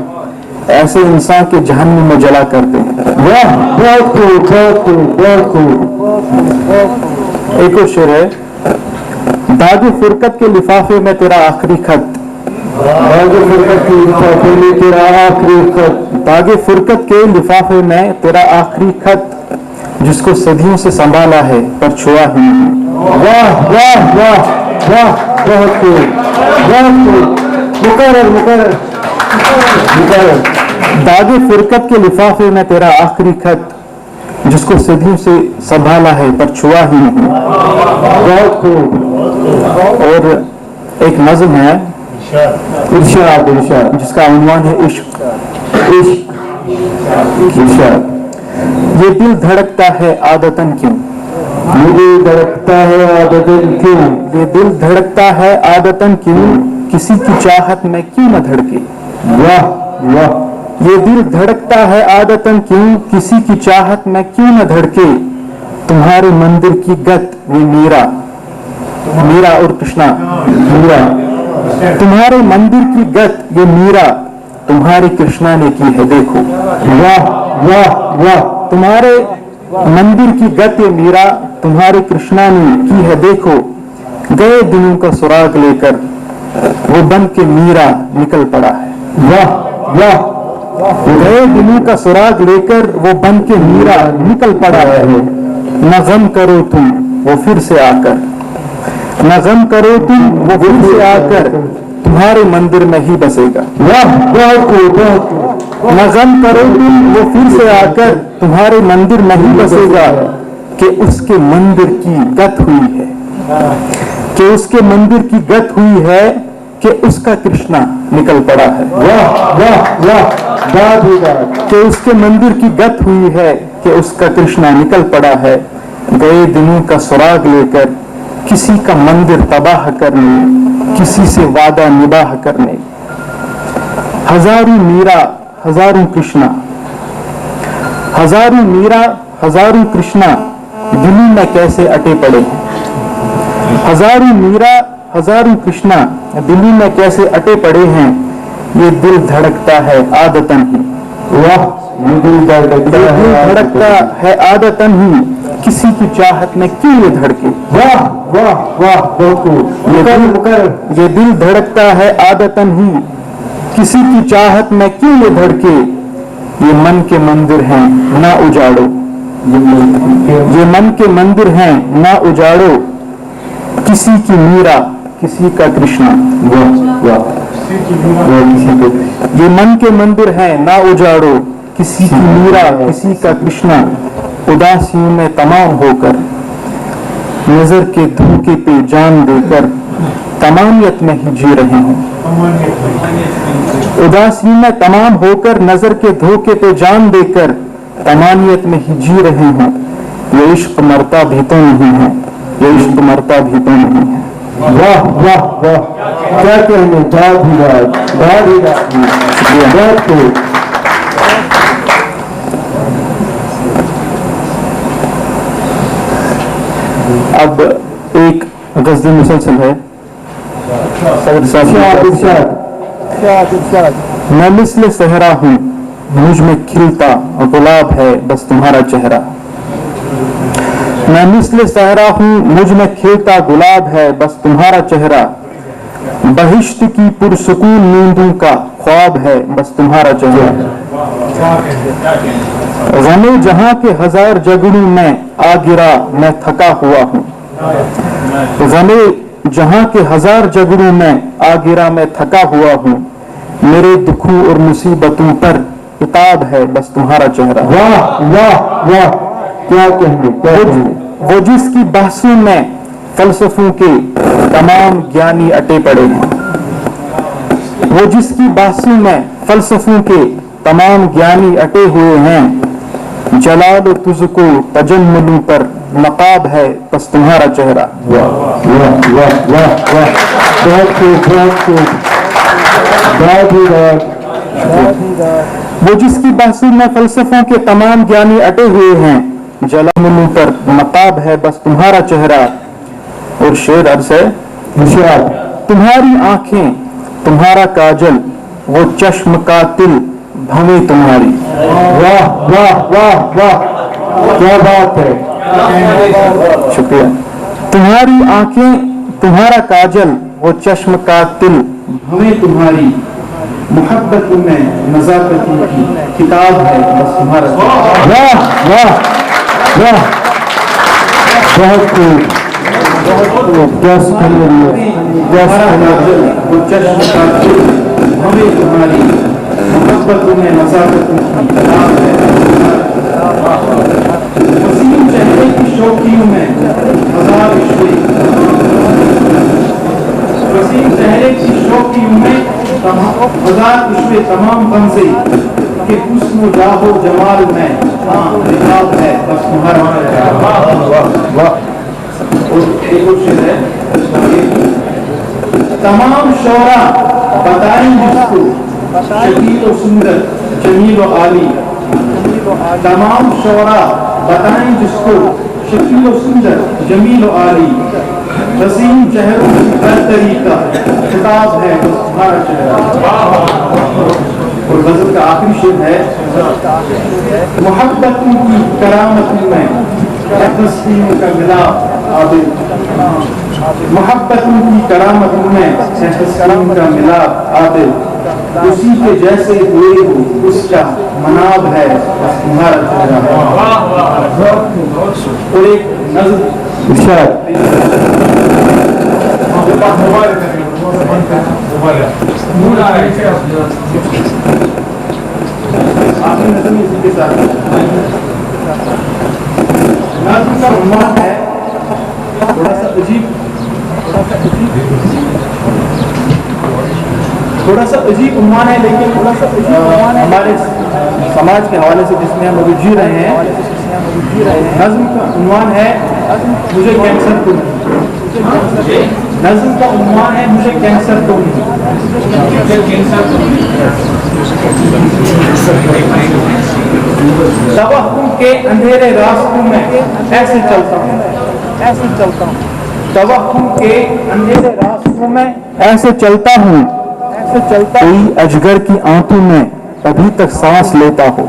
ऐसे इंसान के जहन्नुम में जला करते हैं। वाह बहुत खूब बहुत खूब बहुत खूब। एक और शेर है, दागे फुरकत के लिफाफे में तेरा आखिरी खत, दागे फुरकत के लिफाफे में तेरा आखिरी खत, दागे फुरकत के लिफाफे में तेरा आखिरी खत, जिसको सदियों से संभाला है पर छुआ ही नहीं। वाह वाह वाह वाह बहुत खूब बहुत खूब। मुकर्रर मुकर्रर मुकर्रर। दागे फुरकत के लिफाफे में तेरा आखिरी खत, जिसको सदियों से संभाला है पर छुआ ही नहीं। बहुत खूब। और एक नज़्म है इरशाद इरशाद, जिसका उन्वान है इश्क इश्क इरशाद। ये दिल धड़कता है आदतन क्यों, ये दिल धड़कता है आदतन क्यों, ये दिल धड़कता है आदतन क्यों, किसी की चाहत में क्यों न धड़के। वाह वाह। ये दिल धड़कता है आदतन क्यों, किसी की चाहत में क्यों न धड़के, तुम्हारे मंदिर की गत वो मीरा, मीरा और कृष्णा मीरा, तुम्हारे मंदिर की गत ये मीरा, तुम्हारी कृष्णा ने की है देखो। वाह वाह वाह, तुम्हारे मंदिर की गति मीरा तुम्हारी कृष्णा ने की है देखो। गए दिनों का सुराग लेकर वो बन के मीरा निकल पड़ा है। वाह वाह, गए दिनों का सुराग लेकर वो बन के मीरा निकल पड़ा है। न गम करो तुम वो फिर से आकर, न गम करो तुम वो फिर से आकर तुम्हारे मंदिर में ही बसेगा। वाह वाह, न गम करो तुम वो फिर से आकर तुम्हारे मंदिर में ही बसेगा। कि उसके मंदिर की गत हुई है, कि उसके मंदिर की गत हुई है, कि उसका कृष्णा निकल पड़ा है। वाह वाह वाह, कि उसके मंदिर की गत हुई है, कि उसका कृष्णा निकल पड़ा है। गए दिनों का सुराग लेकर किसी का मंदिर तबाह करने, किसी से वादा निबाह करने। हजारों मीरा हजारों कृष्णा, हजारों मीरा हजारों कृष्णा दिल्ली में कैसे अटे पड़े हैं। हजारों मीरा हजारों कृष्णा दिल्ली में कैसे अटे पड़े हैं। ये दिल धड़कता है आदतन ही। वाह, ये दिल धड़कता है आदतन ही, किसी की चाहत में क्यों ये धड़के। वाह वाह वाह, ये दिल धड़कता है आदतन ही, किसी की चाहत में क्यों ये धड़के। ये मन के मंदिर हैं ना उजाड़ो, ये मन के मंदिर हैं ना उजाड़ो। किसी की मीरा किसी का कृष्णा। वाह वाह, ये मन के मंदिर हैं ना उजाड़ो। किसी की मीरा किसी का कृष्णा। उदासियों में तमाम होकर नजर के धोखे पे जान देकर तमामियत में ही जी रहे हैं। उदासी में तमाम होकर नजर के धोखे पे जान देकर तमामियत में ही जी रहे हैं। ये इश्क मरता भी तो नहीं है, ये इश्क मरता भी तो नहीं है। वाह वाह वाह, क्या कहने, बहुत ही बहुत। अब एक गज़ल मुसलसल है। मैं मिस्ल सहरा हूँ मुझ में खिलता गुलाब है बस तुम्हारा चेहरा। मैं मिस्ल सहरा हूँ मुझ में खिलता गुलाब है बस तुम्हारा चेहरा। बहिश्त की पुरसुकून नींदों का ख्वाब है बस तुम्हारा चेहरा। गमे जहां के हजार जगड़ों में आ गिरा मैं थका हुआ हूँ। गमे जहां के हजार जगड़ों में आ गिरा मैं थका हुआ हूँ। मेरे दुखों और मुसीबतों पर किताब है बस तुम्हारा चेहरा। वाह वाह वाह, क्या कहने। वो जिसकी बहसों में फलसफों के तमाम ज्ञानी अटे पड़े हैं। वो जिसकी बहसों में फलसफों के तमाम ज्ञानी अटे हुए हैं। जलाल तुझको तजम्मुलों पर नकाब है बस तुम्हारा चेहरा। वाह वाह वाह वाह वाह, बहुत खूब बहुत खूब, बहुत ही बहुत। वो जिसकी बहसों में फलसफों के तमाम ज्ञानी अटे हुए हैं। जलाल पर नकाब है बस तुम्हारा चेहरा। और शेर अर्ज है, तुम्हारी आंखें तुम्हारा काजल वो चश्म का तिल भवे तुम्हारी। वाह वाह वाह वाह, क्या बात है, शुक्रिया। तुम्हारी आंखें तुम्हारा काजल वो चश्म का तिल भवे तुम्हारी। मोहब्बत में नज़ाकत की किताब है बस तुम्हारा। वाह वाह वाह, बहुत खूब बहुत खूब। क्या सुनिए, क्या काजल वो चश्म का तिल भवे तुम्हारी। मोहब्बत में नज़ाकत की किताब है। वसीम चेहरे की शौकीयों में हजार इश्क़, वसीम चेहरे की शौकीयों में हजार इश्क़ तमाम गमज़े के हुस्न जाहो जमाल में निकाब है बस तुम्हारा। एक और शेर है, तमाम शोरा बताएं जिसको शकील व सुंदर जमील व आली। तमाम शोरा बताएं जिसको शकील व सुंदर जमील व आली। वसीम चेहरों की हर तरीका किताब है तुम्हारा चेहरा। اور غزل کا آخری شعر ہے محبت کی کرامت میں تسلیم کا ملاپ عادل محبت کی کرامت میں تسلیم کا ملاپ عادل اسی کے جیسے ہوئے ہو اس کا مناب ہے تمہارا چہرہ اور ایک نظم آخری نظم اسی کے ساتھ نظم کا عنوان ہے تھوڑا سا عجیب عنوان ہے لیکن ہمارے سماج کے حوالے سے جس میں ہم ابھی جی رہے ہیں. نظم کا عنوان ہے مجھے کینسر تو نہیں. نظم کا عنوان ہے مجھے کینسر تو نہیں. توہم کے اندھیرے راستوں میں ایسے چلتا ہوں. توہم کے اندھیرے راستوں میں ایسے چلتا ہوں. کوئی اجگر کی آنکھوں میں ابھی تک سانس لیتا ہو.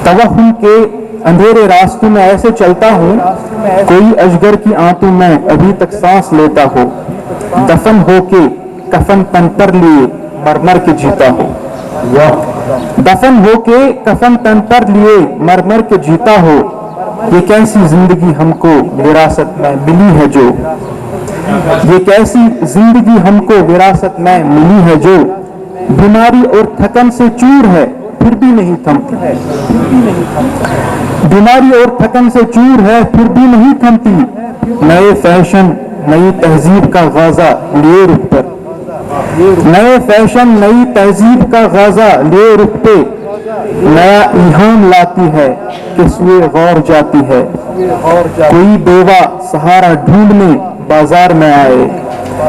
توہم کے اندھیرے راستوں میں ایسے چلتا ہوں. کوئی اجگر کی آنکھوں میں ابھی تک سانس لیتا ہو. دفن ہو کے کفن تن پر لیے مرمر کے جیتا ہو. دفن ہو کے کفن تن پر لیے مرمر کے جیتا ہو. یہ کیسی زندگی ہم کو وراثت میں ملی ہے جو. یہ کیسی زندگی ہم کو وراثت میں ملی ہے جو بیماری اور تھکن سے چور ہے پھر بھی نہیں تھمتی. بیماری اور تھکن سے چور ہے پھر بھی نہیں تھمتی. نئے فیشن نئی تہذیب کا غازہ لیے رخ پر. نئے فیشن نئی تہذیب کا غازہ لیے رخ پہ. نیا ایہام لاتی ہے کہ سوئے غور جاتی ہے. کوئی بیوہ سہارا ڈھونڈنے بازار میں آئے.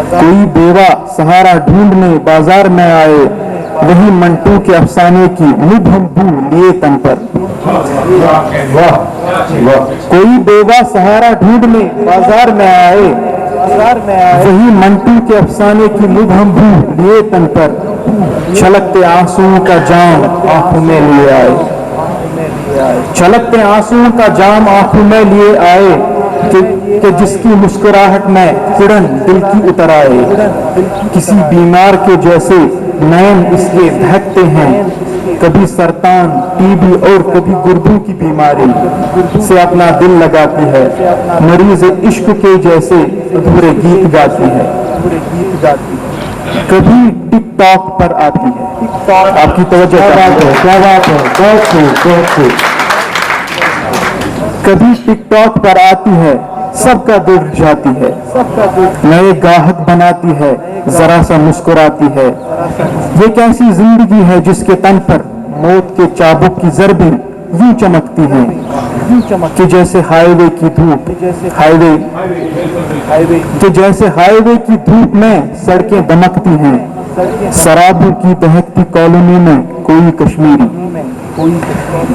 کوئی بیوہ سہارا ڈھونڈنے بازار میں آئے. وہی منٹو کے افسانے کی مبہم بو لیے تن پر. کوئی بیوہ سہارا ڈھونڈنے بازار میں آئے. وہی منٹو کے افسانے کی مبہم بو لیے تن پر. چھلکتے آنسوؤں کا جام آنکھوں میں لیے آئے. چھلکتے آنسوؤں کا جام آنکھوں میں لیے آئے کہ جس کی مسکراہٹ میں کرن دل کی اتر آئے. کسی بیمار کے جیسے نین اس کے بہکتے ہیں. کبھی سرطان ٹی بی اور کبھی گردوں کی بیماری سے اپنا دل لگاتی ہے. مریض عشق کے جیسے ادھورے گیت گاتی ہے. کبھی ٹک ٹاک پر آتی ہے. آپ کی توجہ کیا بات ہے. بہت خوب. کبھی ٹک ٹاک پر آتی ہے سب کا دل جاتی ہے. نئے گاہک بناتی ہے ذرا سا مسکراتی ہے. یہ کیسی زندگی ہے جس کے تن پر موت کے چابک کی ضربیں یوں چمکتی ہیں کہ جیسے ہائی وے کی دھوپ. کہ جیسے ہائی وے کی دھوپ میں سڑکیں دمکتی ہیں. سرابوں کی دہکتی کالونی میں کوئی کشمیری.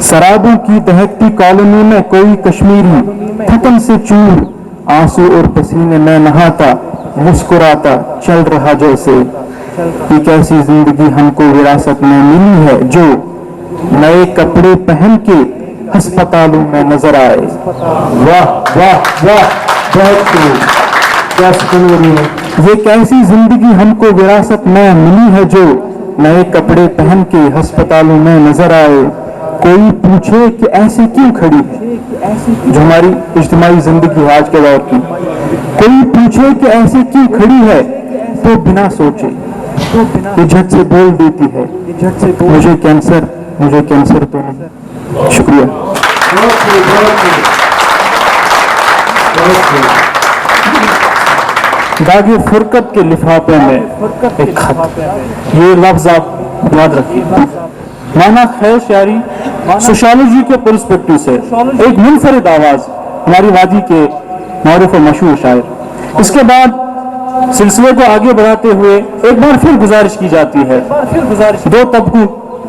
سرابوں کی دہکتی کالونی میں کوئی کشمیری. تھکن سے چور آنسو اور پسینے میں نہاتا مسکراتا چل رہا جیسے. یہ کیسی زندگی ہم کو وراثت میں ملی ہے جو نئے کپڑے پہن کے ہسپتالوں میں نظر آئے. واہ واہ واہ. بہت کیا سکون ہے. یہ کیسی زندگی ہم کو وراثت میں ملی ہے جو نئے کپڑے پہن کے ہسپتالوں میں نظر آئے. کوئی پوچھے کہ ایسی کیوں کھڑی ہے. جو ہماری اجتماعی زندگی ہے آج کے دور کی. کوئی پوچھے کہ ایسی کیوں کھڑی ہے تو بنا سوچے یہ جھٹ سے بول دیتی ہے مجھے کینسر تو نہیں. شکریہ. داغ فرقت کے لفافے میں ایک خط. یہ لفظ آپ یاد رکھیے. مانا خیر شاعری سوشالوجی کے پرسپیکٹو سے ایک منفرد آواز ہماری وادی کے معروف و مشہور شاعر. اس کے بعد سلسلے کو آگے بڑھاتے ہوئے ایک بار پھر گزارش کی جاتی ہے دو طبقوں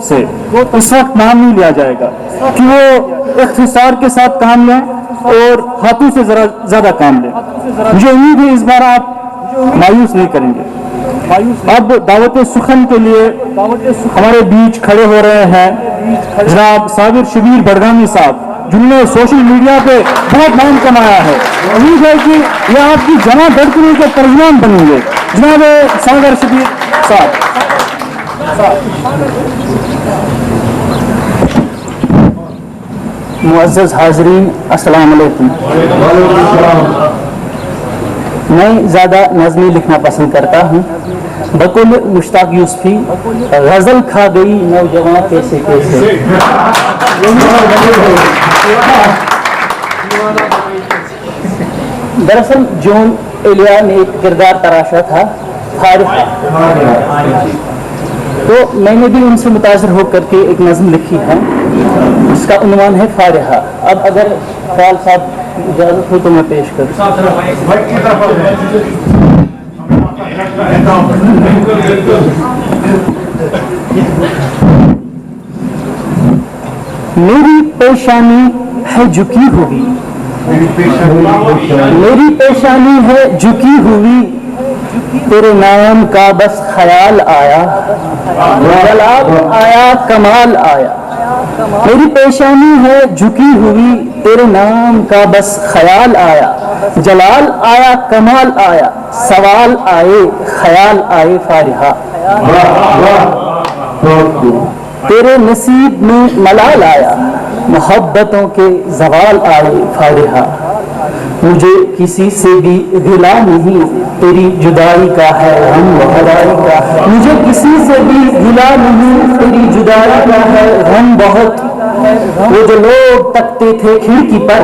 سے. اس وقت نام نہیں لیا جائے گا کہ وہ اختصار کے ساتھ کام لیں اور ہاتھوں سے ذرا زیادہ کام لیں. مجھے امید ہے اس بار آپ مایوس نہیں کریں گے. اب دعوت سخن کے لیے ہمارے بیچ کھڑے ہو رہے ہیں جناب صابر شبیر بڑگامی صاحب، جنہوں نے سوشل میڈیا پہ بہت نام کمایا ہے. امید ہے کہ یہ آپ کی جمع دھڑکنوں کے ترجمان بنیں گے. جناب صابر شبیر صاحب. معزز حاضرین السلام علیکم. میں زیادہ نظمی لکھنا پسند کرتا ہوں. بقول مشتاق یوسفی غزل کھا گئی نوجوان کیسے کیسے. دراصل جون ایلیا نے ایک کردار تراشا تھا فارحہ، تو میں نے بھی ان سے متاثر ہو کر کے ایک نظم لکھی ہے جس کا عنوان ہے فارحہ. اب اگر فعال صاحب اجازت ہو تو میں پیش کروں. میری پیشانی ہے جھکی ہوئی، میری پیشانی ہے جھکی ہوئی، تیرے نام کا بس خیال آیا، جلال آیا کمال آیا. میری پیشانی ہے جھکی ہوئی، تیرے نام کا بس خیال آیا، جلال آیا کمال آیا، سوال آئے خیال آئے فارحہ. تیرے نصیب میں ملال آیا، محبتوں کے زوال آئے فارحہ. مجھے کسی سے بھی گلا نہیں، تیری جدائی کا ہے غم بہت. مجھے کسی سے بھی گلا نہیں، تیری جدائی کا ہے غم بہت. وہ جو لوگ تکتے تھے کھڑکی پر،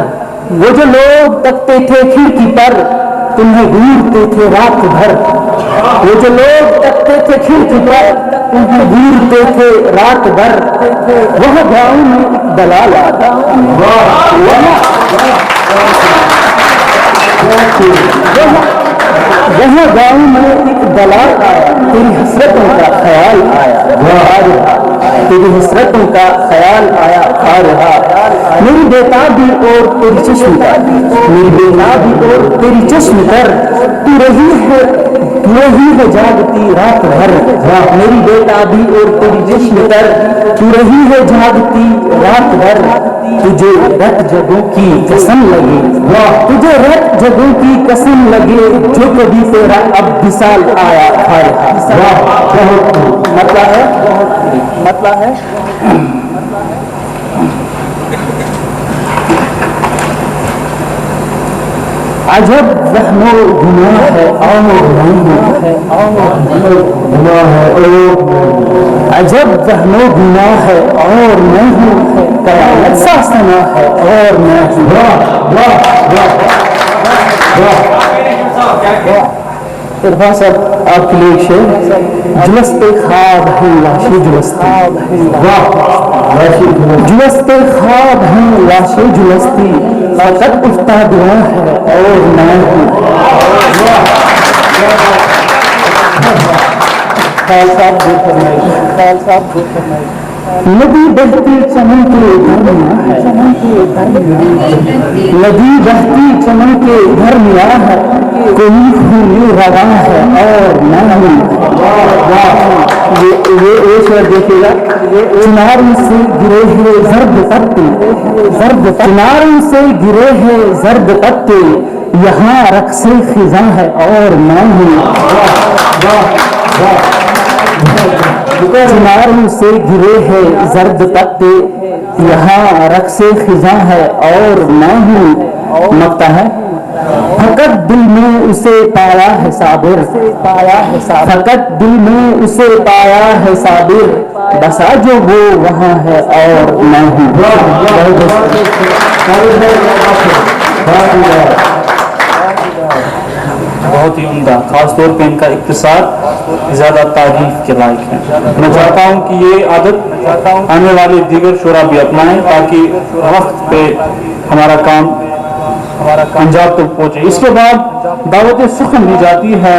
وہ جو لوگ تکتے تھے کھڑکی پر، تمہیں گھورتے تھے رات بھر. وہ جو لوگ تکتے تھے کھڑکی پر، تمہیں گھورتے تھے رات بھر. وہ گاؤں میں دلال آتا، وہاں گاؤں میں ایک دلال آیا، تیری حسرتوں کا خیال آیا، تیری حسرتوں کا خیال آیا فارحہ. میری بیتابی اور تیری چشم کر، میری بیتابی اور تیری چشم کر، تو رہی ہے جاگتی رات بھر. میری بیتابی اور تیری چشم کر، تو رہی ہے جاگتی رات بھر. تجھے رت جگوں کی قسم لگے، تجھے رت جگوں کی قسم لگے، جو کبھی تیرا اب وصال آیا فارحہ. مطلب ہے عجب وہم و گناہ ہے اور نہیں ہے، عجب وہم و گناہ ہے اور نہیں ہے، قیامت سا سنا ہے اور نہیں. عرفان صاحب آپ کے لیے ایک شعر. جلستے خواب ہیں لاشیں جلستی، جلستے خواب ہیں لاشیں جلستی، فقط افتہ دعا ہے اور نہیں. خیال صاحب ندی بہتی چمن کے گھر ہے، ندی بہتی چمن کے گھر میا ہے، کوئی خون رواں ہے اور نہیں. یہ شعر دیکھیے گا. چناروں سے گرے ہیں زرد پتے، چناروں سے گرے ہیں زرد پتے، یہاں رقص خزاں ہے اور نہیں. چناروں سے گرے ہیں زرد پتے، یہاں رقص خزاں ہے اور نہیں. مقطع ہے فقط دل میں اسے پایا ہے صابر، فقط دل میں اسے پایا ہے صابر، بسا جو وہ وہاں ہے اور نہیں. بہت ہی عمدہ، خاص طور پہ ان کا اقتصاد زیادہ تعریف کے لائق ہے. میں چاہتا ہوں کہ یہ عادت آنے والے دیگر شعراء بھی اپنائیں تاکہ وقت پہ ہمارا کام انجام تک پہنچے. اس کے بعد دعوت سخن دی جاتی ہے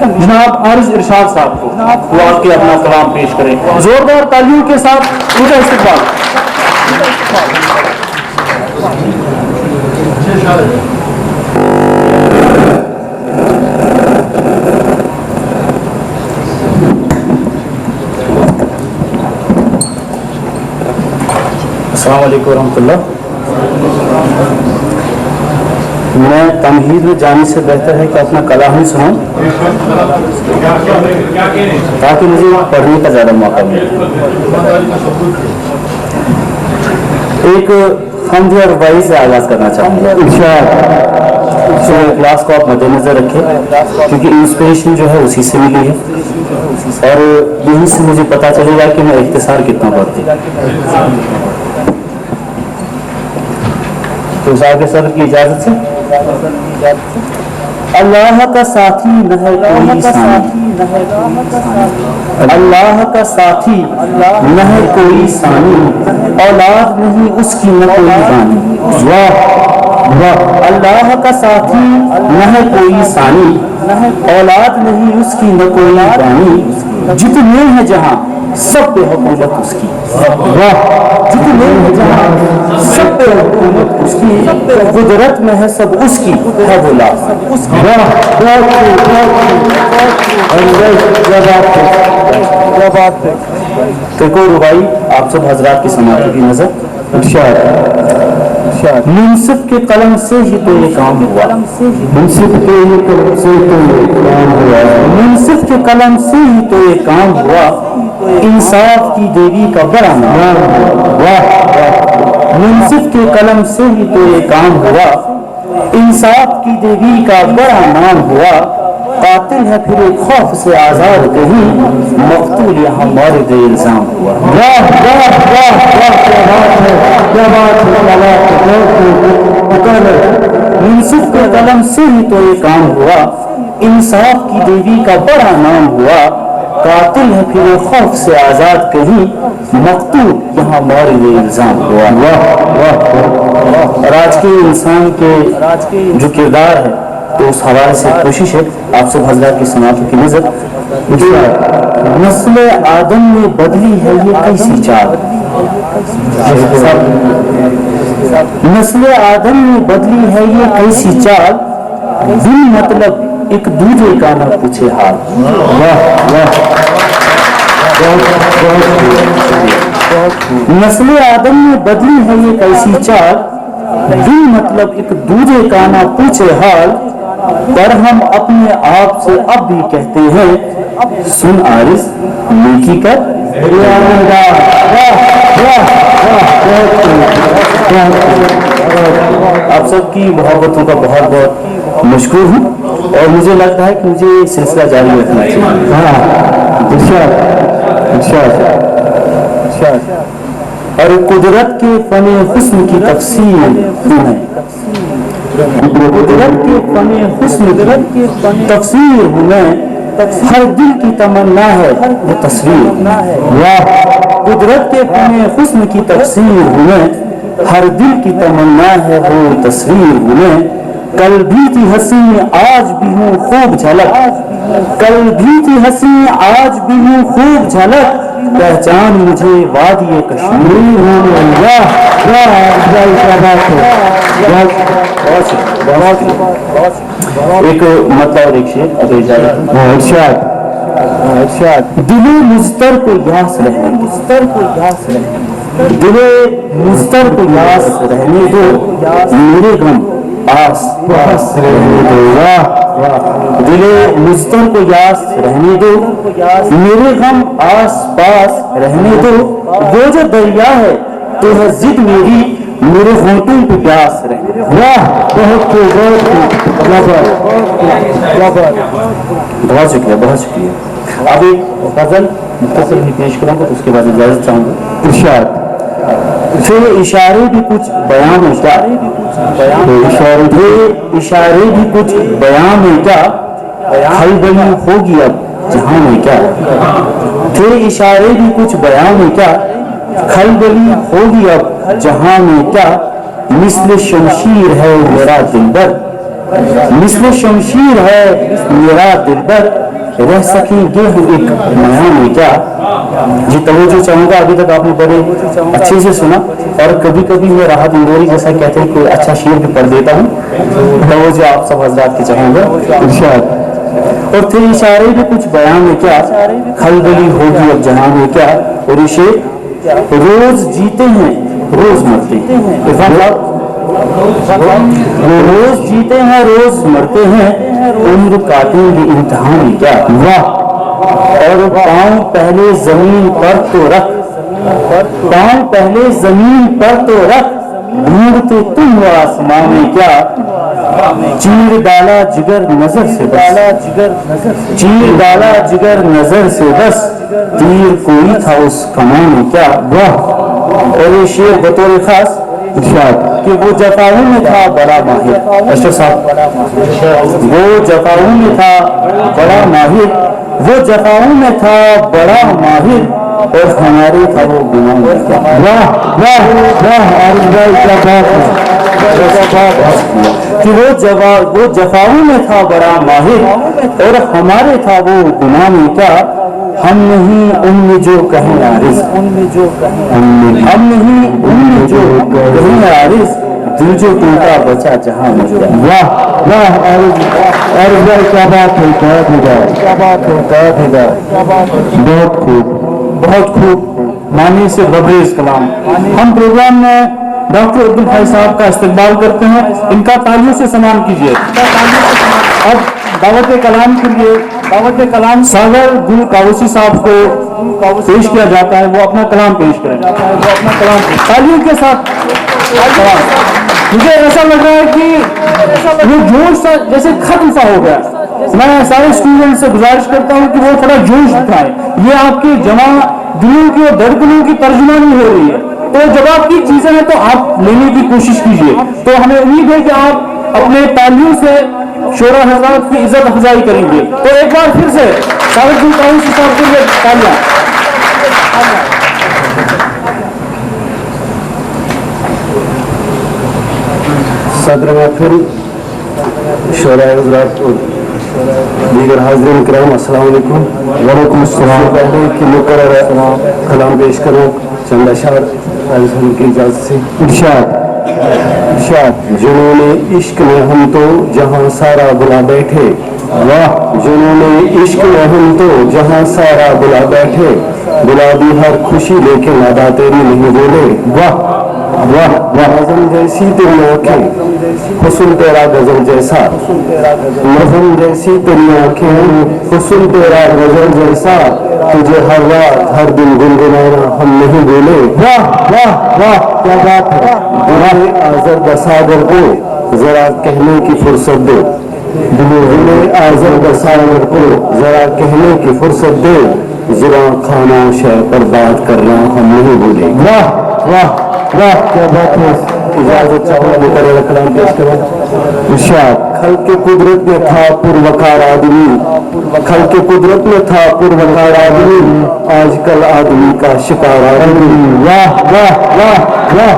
جناب عارض ارشاد صاحب کو، وہ آپ کے اپنا کلام پیش کریں. زوردار تالیوں کے ساتھ ان کا استقبال. अस्सलाम वालेकुम रहमतुल्लाह। मैं तमहीद में जाने से बेहतर है कि अपना कलाम ही सुनाऊं ताकि मुझे पढ़ने का ज़्यादा मौका मिले। एक हमद और रुबाई से आगाज़ करना चाहूँगा। तो क्लास को आप मद्देनज़र रखें क्योंकि इंस्पिरेशन जो है उसी से मिली है और यहीं से मुझे पता चलेगा कि मैं इख्तिसार कितना पढ़ती। तो साहब सर की इजाज़त से अल्लाह का साथी न है कोई सानी, अल्लाह का साथी न है कोई सानी, औलाद नहीं उसकी न कोई रानी। वाह वाह। अल्लाह का साथी न है कोई सानी, औलाद नहीं उसकी न कोई रानी, जितने हैं जहाँ सब पे हुकूमत उसकी। वाह। जितने हैं जहाँ सब पे हुकूमत उसकी, कुदरत में है सब उसकी है बोला। तो को रुबाई आप सब हजरात की समाअत की नजर। मुंसिफ के कलम से ही तो ये काम हुआ, मुंसिफ के कलम से तो ये काम हुआ, मुंसिफ के कलम से ही तो ये काम हुआ, इंसाफ की देवी का बड़ा नाम हुआ। मुंसिफ के कलम से ही तो ये काम हुआ, इंसाफ की देवी का बड़ा नाम हुआ, कातिल है फिर खौफ से आजाद कहीं, मकतूल यहाँ मारिद इल्जाम हुआ। वाह वाह वाह वाह, क्या बात है, क्या बात है। मुंसिफ के कलम से ही तो ये काम हुआ, इंसाफ की देवी का बड़ा नाम हुआ, कातिल है फिर खौफ से आजाद कहीं, मकतूल यहाँ मारिद इल्जाम हुआ। वाह वाह। और आज के इंसान के जो किरदार है तो उस हवाले से कोशिश है आप सब हजरात की समाअत की नजर। नस्ल आदम में बदली है ये कैसी चाल, नस्ल आदम में बदली है ये कैसी चाल, बिन मतलब एक दूसरे का न पूछे हाल। वाह वाह। नस्ल आदम में बदली है ये कैसी चाल, बिन मतलब एक दूसरे का न पूछे हाल, पर हम अपने आप से अब भी कहते हैं सुन आरिस नेकी कर। आप सबकी मोहब्बतों का बहुत बहुत मशकूर हूँ और मुझे लगता है कि मुझे सिलसिला जारी रखना चाहिए। और कुदरत के फने हुस्न की तफसीर है, कुदरत के फने हुस्न की तफसीर हूँ मैं, हर दिल की तमन्ना है वो तस्वीर। वाह। कुदरत के फने हुस्न की तफसीर हूँ मैं, हर दिल की तमन्ना है वो तस्वीर हूँ मैं, कल भी थी हंसी आज भी हूँ खूब झलक, कल भी थी हंसी आज भी हूँ खूब झलक, पहचान मुझे वादिये कश्मीर। एक मतलब और एक शेर अगर इजाजत। दिले मुस्तर को यास रहने दो, दिले मुस्तर को यास रहने दो, मेरे गम आस पास रहने दो। दिले मुस्तर को यास रहने दो, मेरे गम आस पास रहने दो, वो जो दरिया है तो है जिद मेरी, मेरे होठों पे प्यास रहने दो। वाह बहुत शुक्रिया बहुत शुक्रिया। अब एक गजल मुख्तसर ही पेश करूँगा तो उसके बाद इजाजत चाहूँगा। इरशाद। फिर इशारे भी कुछ बयान है क्या, इशारे भी कुछ बयान है क्या, खलबली होगी अब जहां में क्या, फिर इशारे भी कुछ बयान है क्या, खलबली होगी अब जहां में क्या, मिस्ल शमशीर है मेरा दिलबर, मिस्ल शमशीर है मेरा दिलबर, रह सकेंगे हम एक नया में क्या। जी तवज्जो चाहूँगा, अभी तक आपने बड़े अच्छे से सुना और कभी कभी मैं राहत इंदौरी जैसा कहते हैं कोई अच्छा शेर भी पढ़ देता हूँ, तवज्जो आप सब हजरात की चाहूँगा। इरशाद। और फिर इशारे भी कुछ बयान में क्या, खलबली होगी अब जहां में क्या, और ये शेर रोज जीते हैं روز مرتے ہیں. عرفان صاحب وہ روز جیتے ہیں روز مرتے ہیں, عمر کاٹیں گے امتحان کیا. واہ. اور پاؤں پہلے زمین پر تو رکھ, پاؤں پہلے زمین پر تو رکھ, ڈھونڈتے تم ہو آسمان میں کیا. چیر ڈالا جگر نظر سے بس, چیر ڈالا جگر نظر سے بس, تیر کوئی تھا اس کمان میں کیا. واہ. اور یہ شعر بطور خاص کہ وہ جفاؤں میں تھا بڑا ماہر. اشرف صاحب, وہ جفاؤں میں تھا بڑا ماہر, وہ جفاؤں میں تھا بڑا ماہر, اور ہمارے تھا وہ گناہ. واہ واہ واہ. کہ وہ جفاؤں میں تھا بڑا ماہر, اور ہمارے تھا وہ گناہ میں کیا. ہم نہیں ان میں جو کہیں عارض, ہم نہیں ان میں جو کہیں عارض, دل جو ٹوٹا بچا جہاں میں کیا. واہ واہ. اور کیا بات ہے, کیا بات ہے. بہت خوب, بہت خوب. معنی سے ببریز کلام. ہم پروگرام میں ڈاکٹر عبدالحی صاحب کا استقبال کرتے ہیں, ان کا تالیوں سے سلام کیجیے. اب دعوت کلام کے لیے دعوت کلام ساگر گل کاوسی صاحب کو پیش کیا جاتا ہے, وہ اپنا کلام پیش کریں. وہ اپنا کلام تالیوں کے ساتھ. مجھے ایسا لگ رہا ہے کہ وہ جوش جیسے ختم سا ہو گیا. میں سارے اسٹوڈنٹ سے گزارش کرتا ہوں کہ وہ تھوڑا جوش دکھائیں. یہ آپ کی جمع دلوں کی اور دھڑکنوں کی ترجمانی ہو رہی ہے, تو جب آپ کی چیزیں ہیں تو آپ لینے کی کوشش کیجیے. تو ہمیں امید ہے کہ آپ اپنے تالیوں سے شورا حضرات کی عزت افزائی کریں گے. تو ایک بار پھر سے ساگر گل کاوسی صاحب کے لیے تالیاں. صدر محفل, شورا حضرات اور دیگر حاضرین کرام, السلام علیکم. وعلیکم السلام. پہلے کہ مقررہ کلام پیش کروں, چند اشعار کی اجازت سے. ارشاد. جنہوں عشق میں ہم تو جہاں سارا بلا بیٹھے. واہ. جنہوں عشق میں ہم تو جہاں سارا بلا بیٹھے, بلا دی ہر خوشی لیکن ادا تیری نہیں بولے. واہ واہ واہ. نظم جیسی تیری آنکھیں, حسن تیرا غزل جیسا. نظم جیسی تیری آنکھیں, حسن تیرا غزل جیسا, تجھے ہر رات ہر دن گنگنانا ہم نہیں بولے. واہ واہ واہ. کیا بات ہے. دلے آزر بساگر کو ذرا کہنے کی فرصت دو, دلے آزر بساگر کو ذرا کہنے کی فرصت دے, ذرا کھانا شے پر بات کرنا ہم نہیں بولے. واہ واہ واہ. کیا بات ہے. اجازت چاہوں مقررہ کلام پیش کریں. ارشاد. خلق قدرت میں تھا پروقار آدمی, خلق قدرت میں تھا پروقار آدمی, آج کل آدمی کا شکار آدمی. واہ واہ واہ واہ.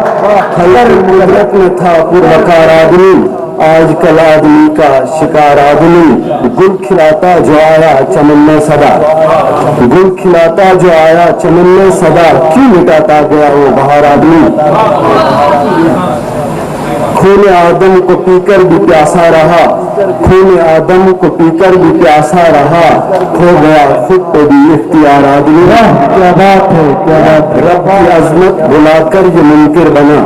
خلق قدرت میں تھا پروقار آدمی, آج کل آدمی کا شکار آدمی. گل کھلاتا جو آیا چمن میں صدا, گل کھلاتا جو آیا چمن میں صدا, کیوں مٹاتا گیا وہ بہار آدمی. خون آدم کو پی کر بھی پیاسا رہا, خون آدم کو پی کر بھی پیاسا رہا, کھو گیا خود کو بھی اختیار آدمی. کیا بات ہے. کیا بات ہے. رب کی عظمت بلا کر یہ منکر بنا,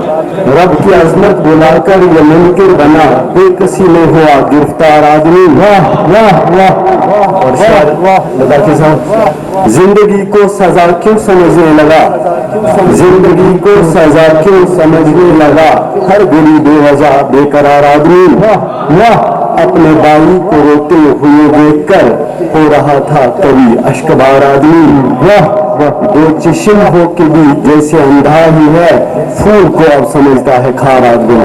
رب کی عظمت بلا کر یہ منکر بنا, بے کسی میں ہوا گرفتار آدمی. واہ واہ واہ. اور شاعر لداخی صاحب. زندگی کو سزا کیوں سمجھنے لگا, زندگی کو سزا کیوں سمجھنے لگا, ہر گلی بے وجہ بے قرار آدمی. واہ. اپنے بھائی کو روتے ہوئے دیکھ کر ہو رہا تھا کبھی اشکبار آدمی. واہ. دو چشم ہو کے بھی جیسے اندھا ہی ہے, پھول کو اب سمجھتا ہے کھار آدمی.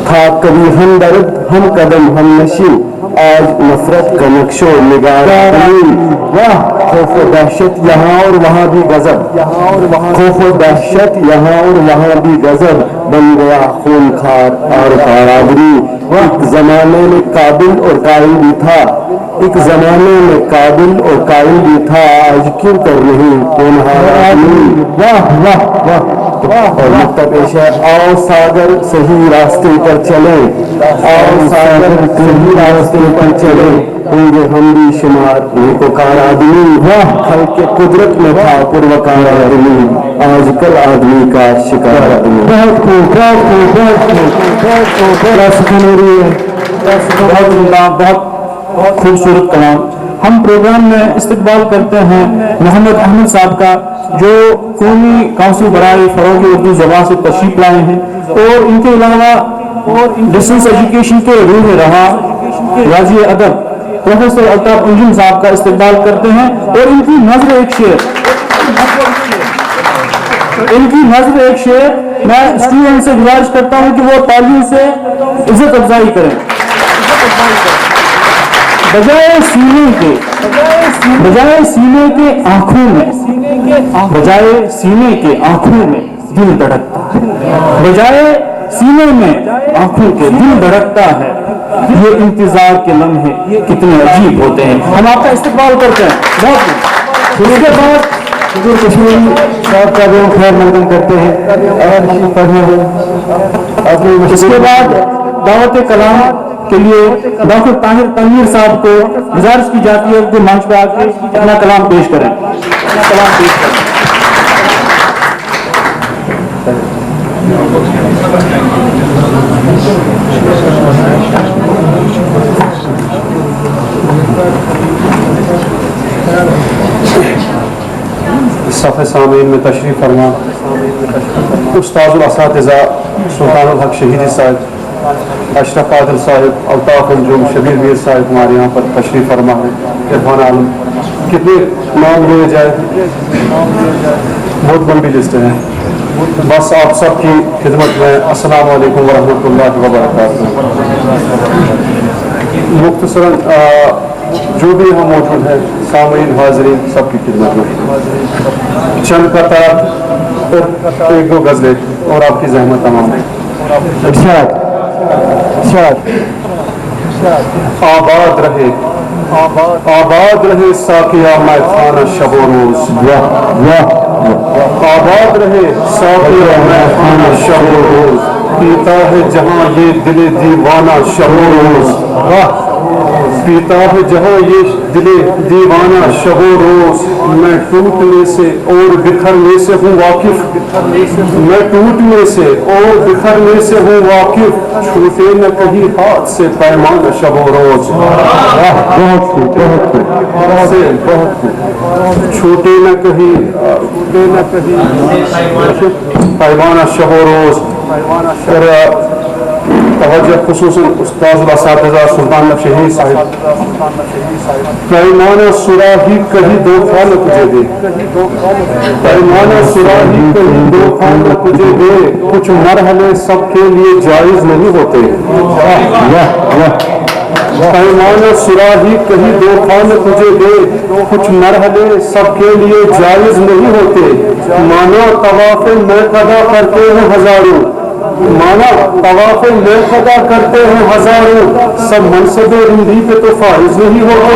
تھا کبھی ہم درد ہم قدم ہم نشی, آج نفرت کا نقش و نگار آدمی. واہ. خوف و دہشت یہاں اور وہاں بھی غضب, خوف و دہشت یہاں اور وہاں بھی غضب, بن گیا خون خار اور خار آدمی. ایک زمانے میں قابل اور قائل بھی تھا, ایک زمانے میں قابل اور قائل بھی تھا, آج کیوں کر نہیں ہونہار آدمی. واہ واہ واہ. और नुक्ता पेश है, आओ सागर सही रास्ते पर चले, आओ सागर सही रास्ते पर चले, होंगे हम भी शुमार नेकोकार आदमी, कल के कुदरत में था पुरवकार आदमी, आजकल आदमी का शिकार आदमी। बहुत खूब, बहुत खूब, बहुत खूब, बहुत खूब, बहुत खूबसूरत कलाम। हम प्रोग्राम में इस्तकबाल करते हैं मोहम्मद अहमद साहब का, जो कौमी काउंसिल बराए फ़रोग़ उर्दू ज़बान से तशरीफ़ लाए हैं, और इनके अलावा डिस्टेंस एजुकेशन के रूह में रहा राजी अदब प्रोफेसर अल्ताफ अंजुम साहब का इस्तकबाल करते हैं, और इनकी नज़र एक शेर मैं स्टूडेंट से गुजारिश करता हूं कि वो तालियों से इज्जत अफजाई करें। बजाय सीने के आंखों में दिल धड़कता है, बजाय सीने में आंखों के दिल धड़कता है, ये इंतजार के लम्हे कितने अजीब होते हैं। हम आपका इस्तकबाल करते हैं बहुत। उसके बाद हुजूर कश्मीरी साहब का भी खैर मकदम करते हैं। इसके बाद दावत कलाम के लिए डॉक्टर ताहिर तनवीर साहब को गुजारिश की जाती है कि मंच पर आकर अपना कलाम पेश करें। सफ़े सामीन में तशरीफ़ फरमा उस्ताद असातिज़ा सुल्तानुल हक शहीदी साहब, अशरफ आदिल साहब, अल्ताफ अंजुम, शबीर मीर साहब हमारे यहाँ पर तशरीफ़ फरमा है। इरफान आलम, कितने नाम लिए जाए, बहुत लंबी लिस्ट है। बस आप सब की खिदमत में अस्सलाम वालेकुम वरहमतुल्लाहि वबरकातुहू। मुख्तसरन जो भी यहाँ मौजूद है, सामीन हाज़रीन, सबकी खिदमत में चंद कतार एक दो गज़लें और आपकी ज़हमत तमाम है। आबाद रहे साकिया मैं खाना शबो रोज, आबाद रहे साकिया मैं खाना शबो रोज, पीता है जहाँ ये दिले दीवाना शबो रोज, पीता है जहाँ ये दिले दीवाना शबो रोज, मैं टूटने से और बिखरने से हूँ वाकिफ, मैं टूटने से और बिखरने से हूँ वाकिफ, छूटे न कहीं हाथ से पैमाना शबो रोज, छूटे न कहीं पैमाना शबो रोज। तवज्जो खुसूसन उस्ताद असातिज़ा सुल्तान शहीद साहिब, पैमाना सुराही कहीं धोखा न तुझे दे, पैमाना सुराही कहीं धोखा न तुझे दे, कुछ मरहले सबके लिए जायज नहीं होते, पैमाना सुराही कहीं धोखा न तुझे दे, कुछ मरहले सबके लिए जायज नहीं होते, माना तवाफ़े मैं कदा करते हैं हजारों, माना तवाफ़े मैं कदा करते हैं हजारों, सब मनसबे रिंदी पे तो फाइज नहीं होते।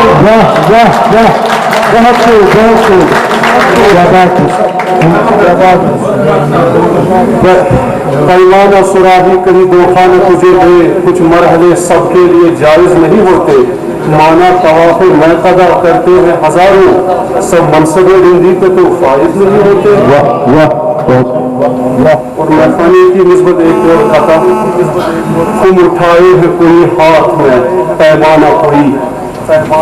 पैमाना सुराही कहीं धोखा न तुझे दे, कुछ मरहले सबके लिए जायज नहीं होते, माना तवाफ़े मैं कदा करते हैं हजारों, सब मनसबे रिंदी पे तो फाइज नहीं होते। और महफानी की निस्बत एक और खाता, तुम उठाए है कोई हाथ में पैमाना कोई,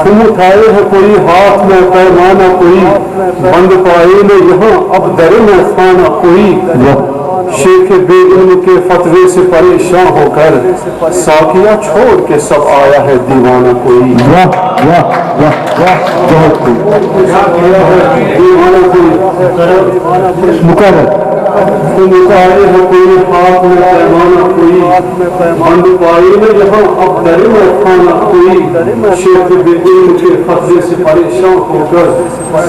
तुम उठाए है कोई हाथ में पैमाना कोई, बंद पाए में यहाँ अब दरे में खाना कोई, शेख बेइल्म के फतवे से परेशान होकर साकिया छोड़ के सब आया है दीवाना कोई, दीवाना कोई मुकर्रर, तुम उठाए हो कोई हाथ में पैमाना कोई, बंद पाए में यहाँ अब दरे में खाना कोई, शेख बेइल्म के फतवे से परेशान होकर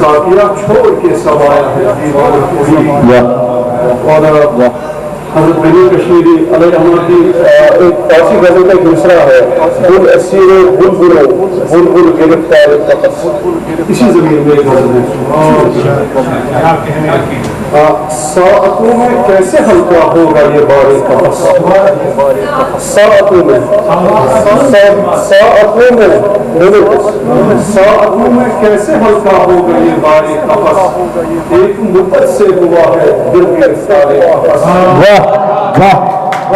साकिया छोड़ के सब आया है दीवाना कोई। और हज़रत बेनी कश्मीरी अलैहि रहमत की एक ऐसी गज़ल का दूसरा है, गुल असीर बुलबुल बुलबुल गिरफ्तार, इसी ज़मीन में एक गज़ल है। ساعتوں میں کیسے ہلکا ہوگا یہ بارے قفص ساعتوں میں کیسے ہلکا ہوگا یہ بارے قفص ایک مدت سے ہوا ہے دل کے سارے قفص کیا بات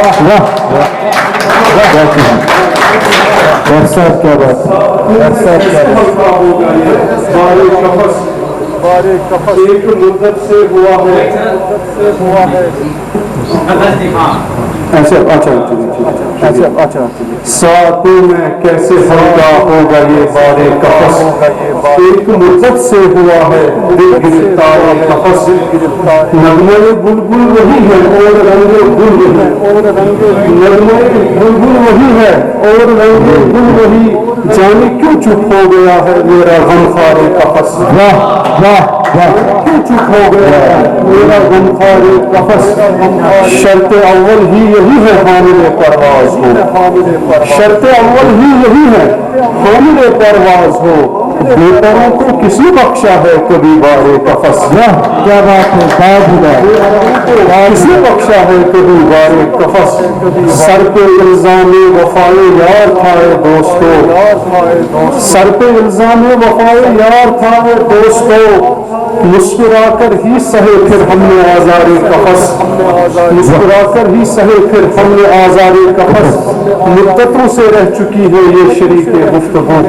ہلکا ہوگا یہ بارے قفص ایک مدت سے ہوا ہے ساعتوں میں کیسے ہلکا ہوگا یہ بارے قفص ایک مدت سے ہوا ہے دل گرفتار قفص نغمے بلبل وہی ہے اور رنگ گل وہی نغمے بلبل وہی ہے اور رنگ گل وہی جانے کیوں چپ ہو گیا ہے میرا غمخوار قفص کیوں چپ ہو گیا ہے میرا غمخوار قفص شرط اول ہی یہی ہے حامل پرواز ہو شرط اول ہی یہی ہے حامل پرواز ہو بےپروں کو کس نے بخشا ہے کبھی بارے قفص کیا بات ہے کس نے بخشا ہے کبھی بارے قفص سر پہ الزام وفائے یار تھا دوستو سر پہ الزام وفائے یار تھا دوستو مسکرا کر ہی سہے پھر ہم نے آزار قفص مسکرا کر ہی سہے پھر ہم نے آزار قفص مدتوں سے رہ چکی ہے یہ شریک گفتگو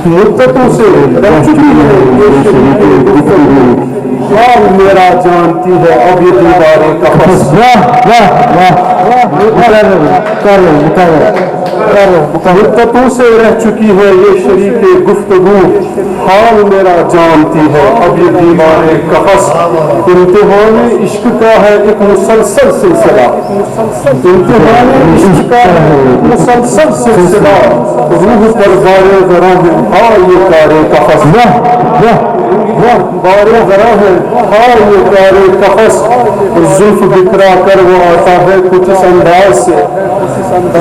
مدتوں سے رہ چکی ہے یہ شریک گفتگو حال میرا جانتی ہے اب یہ دیوار قفص مدتوں سے رہ چکی ہے یہ شریک گفتگو حال میرا جانتی ہے اب یہ دیوار قفص امتحان عشق کا ہے ایک مسلسل سلسلہ امتحان عشق کا ہے مسلسل سلسلہ روح پر بارے ذرا ہے ہاں یہ کارے قفص بارے ذرا ہے ہاں یہ کارے قفص زلف بکھرا کر وہ آتا ہے کچھ اس انداز سے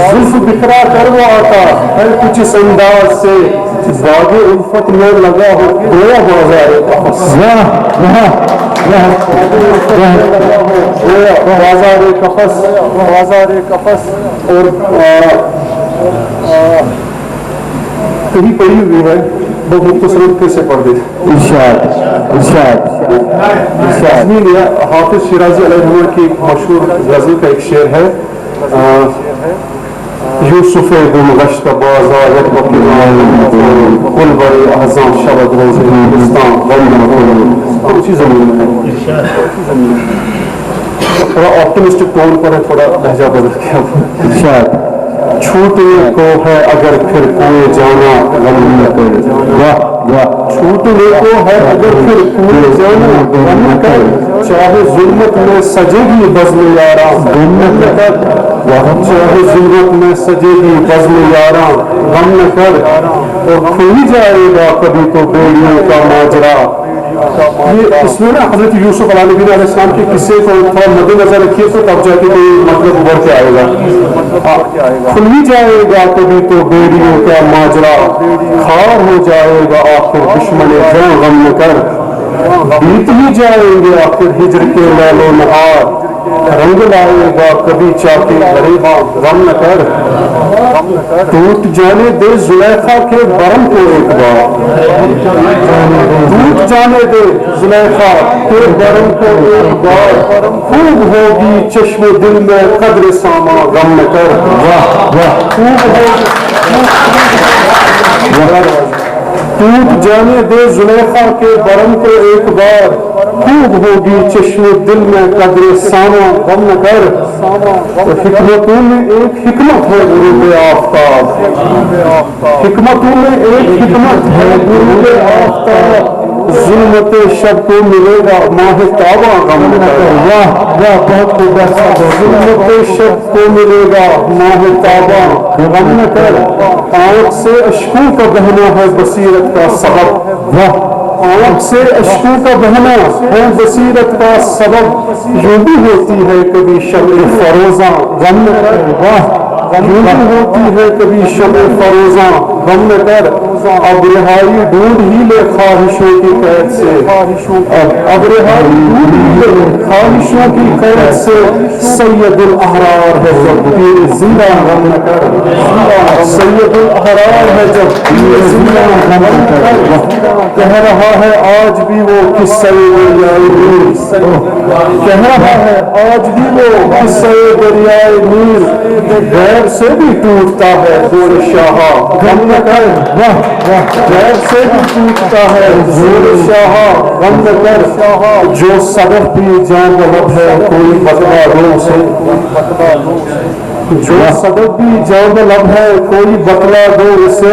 زلف بکھرا کر وہ آتا ہے کچھ اس انداز سے باغ الفت میں لگا ہو گویا بازار قفص بازار قفص اور کہیں پڑھی ہوئی ہے بہت مختصر کیسے پڑھ دے حافظ شیرازی علیہ الرحمہ کی مشہور غزل کا ایک شعر ہے یوسف گل گشت بازارت کل بڑے احزان شبد روز ہندوستان اسی زمین میں ہے تھوڑا آپٹمسٹک ٹون پر ہے تھوڑا لہجہ بدل کے چھوٹنے کو ہے اگر پھر کوئی جانا غم نہ کر چھوٹنے کو ہے اگر پھر کوئی جانا غم نہ کر چاہے ظلمت میں سجے گی بزم یاراں غم نہ کر چاہے ظلمت میں سجے گی بزم یاراں غم نہ کر اور کھل جائے گا کبھی تو بیڑیوں کا ماجرا یہ اس میں نا حضرت یوسف علیہ السلام کے قصے کو تھوڑا مد نظر رکھیے تو تب جا کے کوئی مطلب ابھر کے آئے گا کھل ہی جائے گا کبھی تو بیڑیوں کا ماجرا خار ہو جائے گا آخر دشمن جاں غم نہ کر بیت ہی جائیں گے آخر ہجر کے لیل و نہار رنگ لائے گا کبھی چاہتے غریباں غم نہ کر ٹوٹ جانے دے زلیخا کے برم کو ایک بار ٹوٹ جانے دے زلیخا کے برم کو ایک بار خوب ہوگی چشم دل میں قدر ساما غم نہ کر خوب ہوگی ٹوٹ جانے دے زلیخا کے برم کو ایک بار خوب ہوگی چشم دل میں قدر ساما غم نہ کر حکمتوں میں ایک حکمت ہے غروب آفتاب حکمتوں میں ایک حکمت ہے غروب آفتاب ظلمت شب کو ملے گا ماہ تابہ غم نہ کر ظلمت شب کو ملے گا ماہ تابہ غم نہ کر آنکھ سے اشکوں کا بہنا ہے بصیرت کا سبب آنکھ سے اشکوں کا بہنا ہے بصیرت کا سبب یوں بھی ہوتی ہے کبھی شب فروزاں غم نہ کر यूं होती है कभी शब फरोजा गम न कर अब रिहाई ढूंढ ही ले ख्वाहिशों की कैद से अब रिहाई ढूंढ ही ले ख्वाहिशों की कैद से सैयदुल अहरार है जब पीर जिंदा गम न कर सैयदुल अहरार है जब पीर जिंदा गम न कर कह रहा है आज भी वो किस्से दरियाए नीर कह रहा है आज भी वो किस्से दरियाए नीर गैर से भी टूटता है जोर शाह गम न कर गैर से भी टूटता है जोर शाह गम न कर जो सबक भी जान गलत है कोई बतला दो उसे जो सबक भी जान लब है कोई बतला दो उसे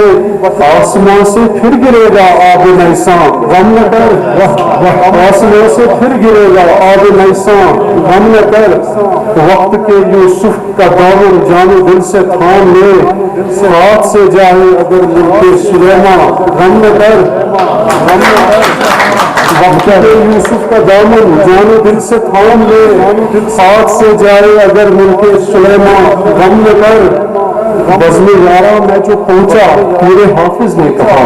आसमां से फिर गिरेगा आब नैसा गम न कर आसमां से फिर गिरेगा आब नैसा गम न कर वक्त के यूसुफ का दामन जानो दिल से थाम ले हाथ से जाए अगर मुल्के सुलेमा गम न कर वक्त के यूसुफ का दामन जानो दिल से थाम ले हाथ से जाए अगर मुल्के सुलेमा गम न कर बज़्म यारा में जो पहुंचा मेरे हाफिज ने कहा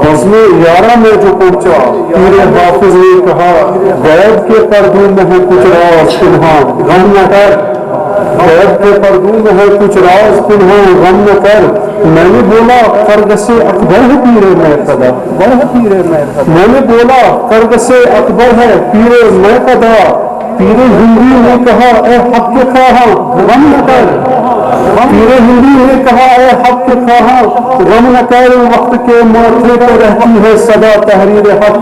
बज़्म यारा में जो पहुंचा मेरे हाफिज ने कहा गैब के पर्दों में है कुछ राज पिन्हा गम न कर गैब के पर्दों में है कुछ राज पिन्हा गम न कर मैंने बोला कर्ग से अकबर है पीरे मैकदा मैंने बोला कर्ग से अकबर है पीरे मैकदा पीरे हिंदी ने कहा ए हक के खाहा गम न कर पीरे हिंदी ने कहा ए हक के खाहा गम न कर वक्त के माथे पर रहती है सदा तहरीर हक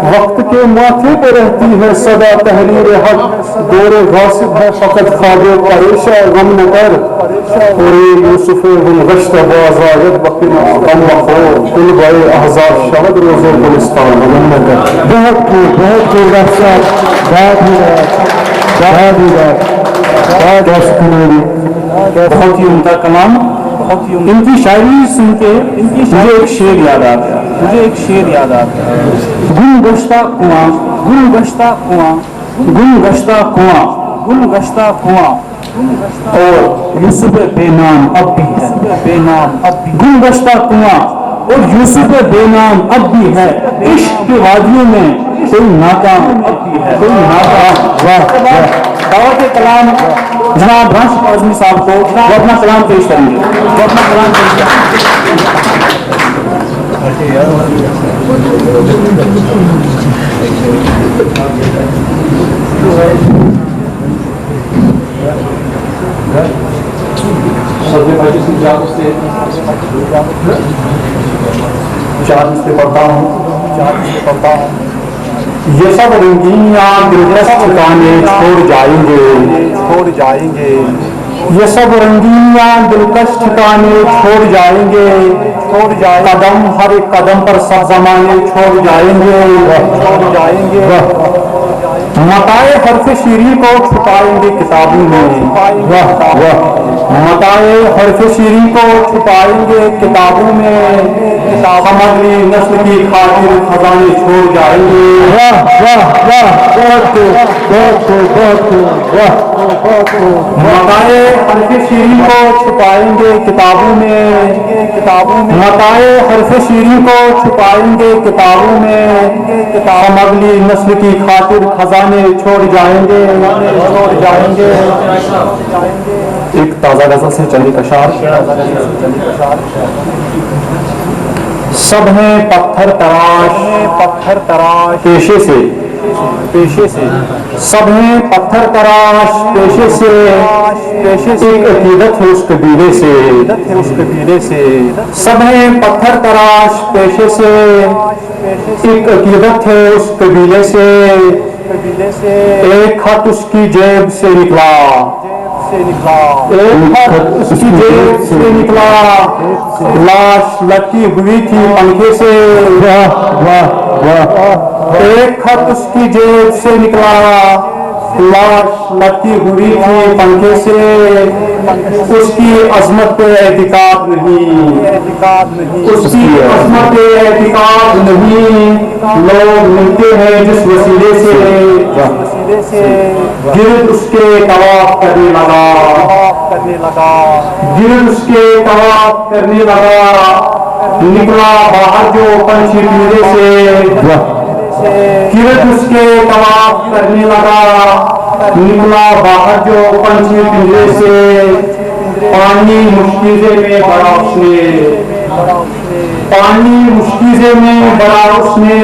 वक्त के माथे पर रहती है सदा तहरीर हक दौरे गासिब है फकत खाबे परेशा गम न कर और यूसुफ बिन गश्त बाज़ायद बकिना गम खो कुल बड़े अहज़ाब शहद रोज़े गुलिस्तान गम न कर बहुत ही उनका कलाम इनकी शायरी सुन के मुझे एक शेर याद आ गया गुल गश्ता कुआं और यूसुफ बेनाम अब भी है गुल गश्ता कुआं और यूसुफ बेनाम अब भी है इश्क की वादियों में कोई नाकाम अब भी है दावत कलाम जनाब राशिद आज़मी साहब को वो अपना कलाम पेश करेंगे पढ़ता हूँ ये सब रंगीनियाँ दिलकश ठिकाने छोड़ जाएंगे ये सब रंगीनियाँ दिलकश ठिकाने छोड़ जाएंगे कदम हर एक कदम पर सब जमाने छोड़ जाएंगे मताए हर्फ शीरी को छुपाएंगे किताबों में मताए हर्फ शीरी को छुपाएंगे किताबों में हम अगली नस्ल की खातिर खजाने छोड़ जाएंगे मताए हर्फ शीरी को छुपाएंगे किताबों में मताए हर्फ शीरी को छुपाएंगे किताबों में हम अगली नस्ल की खातिर खजाने छोड़ जाएंगे एक ताज़ा गज़ल से चंद अशार सब हैं पत्थर तराश पेशे से सब हैं पत्थर तराश पेशे से एक अकीदत है उस कबीले से सब हैं पत्थर तराश पेशे से एक अकीदत है उस कबीले से एक खत उसकी जेब से निकला उसकी जेब से निकला लाश लटकी हुई थी पंखे से एक खत उसकी जेब से निकला लाश लटकी हुई थी पंखे से उसकी अजमत पे एतिकाद नहीं उसकी अजमत पे एतिकाद नहीं लोग मिलते हैं जिस वसीले से गिरद उसके तवाफ करने लगा गिरद उसके तवाफ करने लगा निकला बाहर जो पंछी पिंजरे से गिरद उसके तवाफ करने लगा निकला बाहर जो पंछी पिंजरे से पानी मुश्किले में बड़ा उसने पानी मुश्किले में बड़ा उसने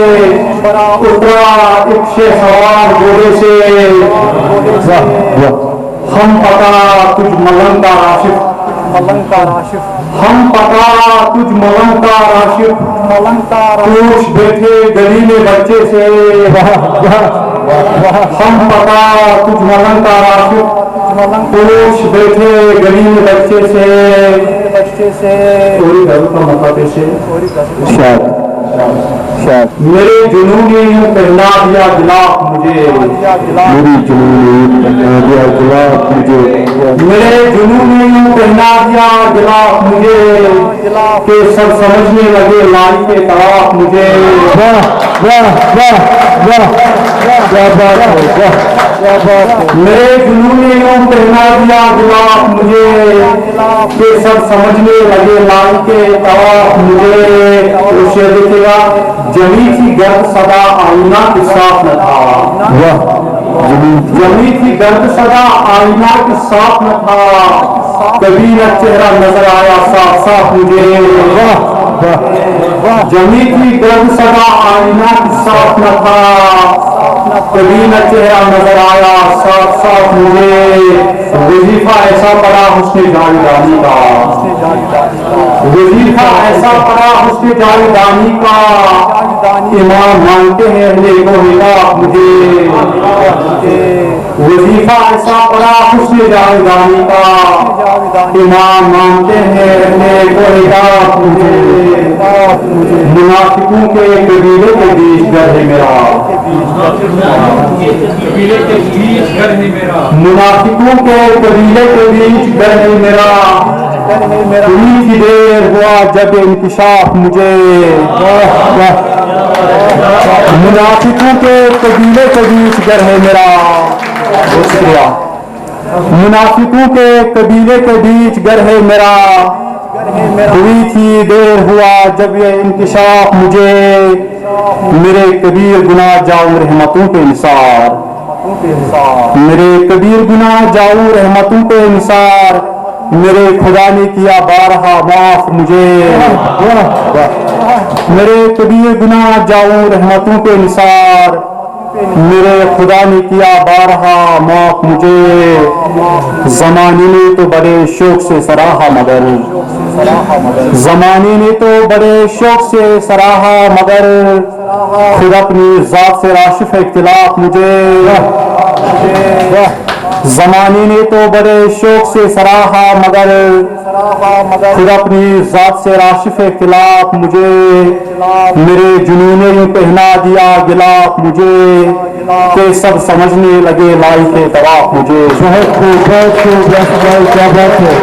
उतरा एक सवार घोड़े से हम पता तुझ मलंग का राशिफ हम पता तुझ मलंग का राशिफ पूछ बैठे गली में बच्चे से हम पता तुझ मलंग का राशिफ पूछ बैठे गली में बच्चे से थोड़ी घरों का मकाते से मेरे जुनून ने यूं पहना दिया गिलाफ मुझे मेरी जुनून ने पहना दिया गिलाफ मुझे मेरे जुनून ने यूं पहना दिया गिलाफ मुझे के सब समझने लगे लाई के तवाफ मुझे वाह वाह वाह वाह क्या बात है मेरे जुनून ने यूं पहना दिया गिलाफ मुझे के सब समझने लगे लाई के तवाफ मुझे उसे दिखेगा जमी थी गर्द सदा आईना के साथ न था जमी थी गर्द सदा आईना के साथ न था कभी न चेहरा नजर आया साफ साफ मुझे जमी थी गर्द सदा आईना के साथ न था कभी न चेहरा नजर आया साफ साफ मुझे वजीफा ऐसा पड़ा हुस्ने जावेदानी का वजीफा ऐसा पड़ा हुस्ने जावेदानी का इमाम मानते हैं अहले को हिदायत मुझे वजीफा ऐसा पड़ा हुस्ने जावेदानी का इमाम मानते हैं अहले को हिदायत मुझे मुनाफिकों के कबीले के बीच घर है मेरा मुनाफिकों के कबीले के बीच घर है मेरा उन्हीं की देर हुआ जब इंकिशाफ मुझे मुनाफिकों के कबीले के बीच घर है मेरा शुक्रिया मुनाफिकों के कबीले के बीच घर है मेरा हुई थी देर हुआ जब ये इंकिशाफ मुझे मेरे कबीर गुनाह जाऊं रहमतों पे निसार मेरे कबीर गुनाह जाऊं रहमतों पे निसार मेरे खुदा ने किया बारहा माफ मुझे मेरे कबीर गुनाह जाऊं रहमतों पे निसार मेरे खुदा ने किया बारहा माफ मुझे जमाने ने तो बड़े शौक से सराहा मगर जमाने ने तो बड़े शौक से सराहा मगर खुद अपनी जात से राशिफ इख्तिलाफ मुझे जमाने ने तो बड़े शौक से सराहा मगर खुद अपनी जात से राशिफ इख्तिलाफ मुझे मेरे जुनून ने यूं पहना दिया गिलाफ मुझे के सब समझने लगे लाई के तवाफ मुझे बहुत खूब क्या बात है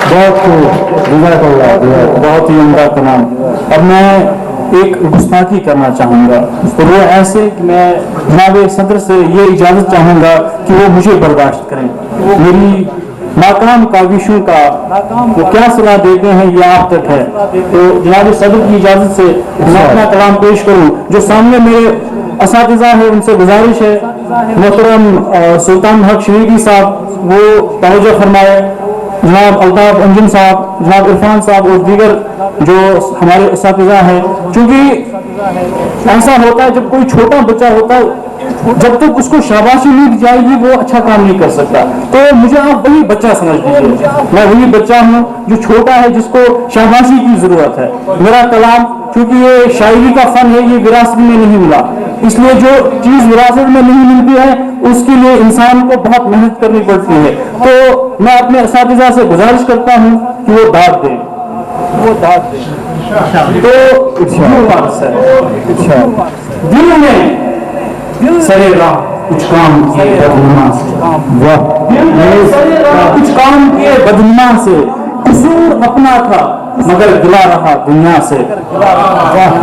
बहुत खूब बहुत ही उम्दा कलाम। अब मैं एक गुस्ताखी करना चाहूँगा तो वो ऐसे कि मैं जनाब सदर से ये इजाज़त चाहूँगा कि वो मुझे बर्दाश्त करें मेरी नाकाम काविशों का वो क्या सलाह देते हैं ये आप तक है तो जनाब सदर की इजाज़त से मैं अपना कलाम पेश करूँ जो सामने मेरे असातिज़ा है उनसे गुजारिश है मोहतरम सुल्तान हक शरीफी साहब वो तवज्जो फरमाए जनाब अल्ताफ अंजुम साहब जनाब इरफान साहब और दीगर जो हमारे असातिज़ा हैं क्योंकि ऐसा होता है जब कोई छोटा बच्चा होता है जब तक उसको शाबाशी नहीं दी जाएगी वो अच्छा काम नहीं कर सकता तो मुझे आप वही बच्चा समझ लीजिए मैं वही बच्चा हूँ जो छोटा है जिसको शाबाशी की जरूरत है मेरा कलाम क्योंकि ये शायरी का फन है ये विरासत में नहीं मिला इसलिए जो चीज विरासत में नहीं मिलती है उसके लिए इंसान को बहुत मेहनत करनी पड़ती है तो मैं अपने असातिज़ा से गुजारिश करता हूँ कि वो दाद दें तो दिल में सरेगा कुछ काम किए बदनुमा से कुछ काम किए बदनुमा से कसूर अपना था मगर गिला रहा दुनिया से।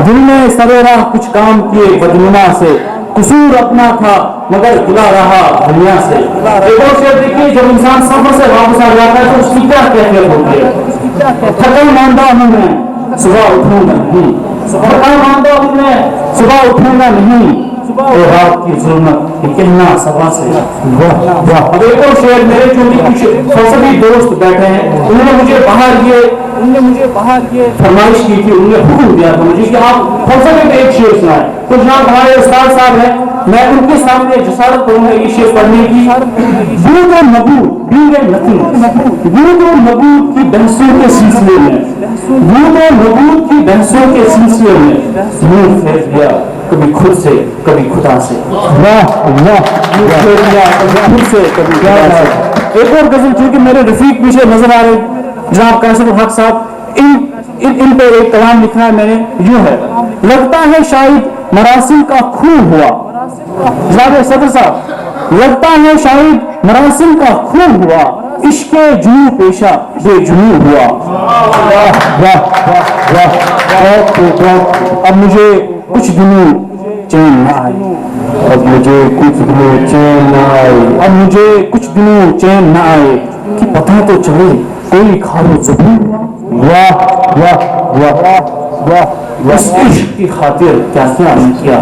दिल ने सवेरा कुछ काम किए बदनुमा से, कसूर अपना था मगर गिला रहा दुनिया से। एक और शेर देखिए, जब इंसान सफर से वापस आ जाता है तो उसकी क्या कैफियत होती है। थकन मानदा हूं मैं सुबह उठूंगा नहीं, थकन मानदा हूं मैं सुबह उठूंगा नहीं, और रात की जुल्मत कहना सभा से। अब एक और शेर, मेरे जो भी कुछ फलसफी दोस्त बैठे हैं उन्होंने मुझे बाहर ये फरमाइश की थी, उन्होंने हुक्म दिया था मुझे कि आप फलसफे पे एक शेर सुनाएं। तो जनाब हमारे उस्ताद साहब हैं, मैं उनके सामने जसारत करूंगा ये शेर पढ़ने की। गुरूद और नबूद बींग एंड नथिंग, गुरूद और नबूद की बहसों के सिलसिले में, गुरूद और नबूद की बहसों के सिलसिले में मुंह फेर दिया कभी खुद से कभी खुदा से। वाह वाह, फेर दिया कभी खुद से कभी खुदा से। एक और गजल, चूंकि मेरे रफीक पीछे नजर आ रहे जनाब कासिम हक साहब, इन पे एक कलाम लिखा है मैंने, यूं है, लगता है शायद मरासिल का खून हुआ। जनाब सदर साहब, लगता है शायद मरासिल का खून हुआ, इश्क जुनू पेशा बेजुनू हुआ। वाह वाह वाह वाह। अब मुझे कुछ दिनों चैन न आई, अब मुझे कुछ दिनों चैन न आए, अब मुझे कुछ दिनों चैन न आए, कि पता तो चले कोई खारो जुबान। वाह वाह वाह वाह, इस इश्क की खातिर क्या क्या नहीं किया।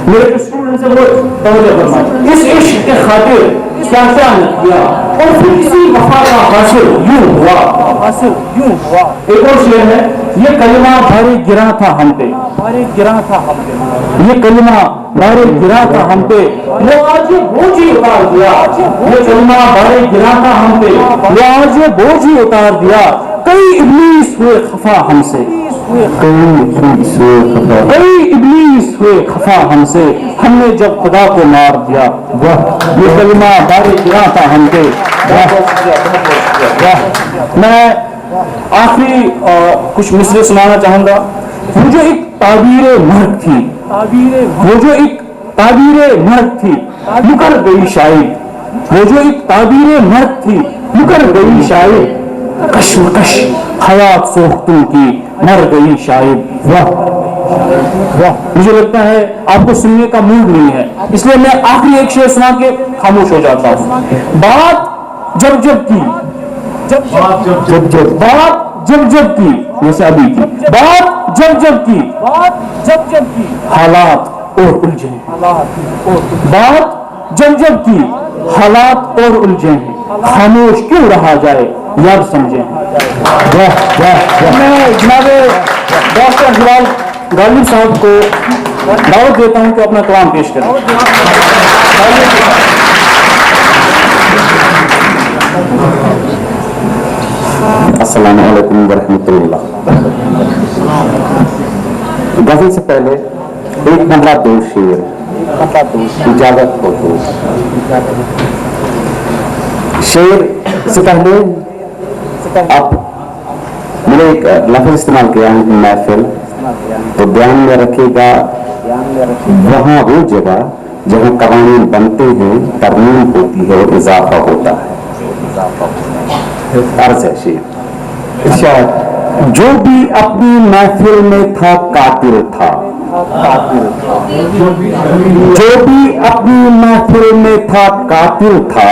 मेरे स्टूडेंट्स हैं वो तवज्जो फरमाएं, इस इश्क के खातिर क्या क्या नहीं किया, और फिर इसी वफा का हासिल यूं हुआ। एक और शेर है, ये कलिमा भारी गिरा था हम पे, ये कलिमा भारी गिरा था हम पे, वो आज ये बोझ ही उतार दिया। ये कलिमा भारी गिरा था हम पे, वो आज ये बोझ ही उतार दिया। कई इब्लीस हुए खफा हमसे, कई इब्लीस हुए खफा हमसे, हमने जब खुदा को मार दिया। वाह, ये कलिमा भारी गिरा था हम पे। मैं आखिरी कुछ मिसरे सुनाना चाहूंगा। वो जो एक ताबीर मर्द थी, वो जो एक ताबीर मर्द थी मुकर गई शायद, वो जो एक ताबीर मर्द थी मुकर गई शायद, कश्मकश हयात सोख्तों की मर गई शायद। वाह वाह, मुझे लगता है आपको सुनने का मूड नहीं है, इसलिए मैं आखिरी एक शेर सुना के खामोश हो जाता हूँ। बात जब जब की, बात जब जब की, जैसे अभी की बात जब जब की, हालात और उलझे, बात जब जब की, हालात और उलझे हैं, खामोश क्यों रहा जाए यार समझे। मैं जनाब डॉक्टर हिलाल गालिब साहब को दावत देता हूं कि अपना कलाम पेश करें। अस्सलामु अलैकुम वरहमतुल्लाह। गजल से पहले एक नंबर दो शेर, इजाजत हो तो। शेर से पहले अब मैंने एक लफ्ज इस्तेमाल किया है महफिल, तो ध्यान में रखिएगा वहाँ वो जगह जहाँ कवानीन बनते हैं, तरमीम होती है और इजाफा होता है। अर्ज है शेर, जो भी अपनी महफिल में था कातिल था, जो भी अपनी महफिल में था कातिल था,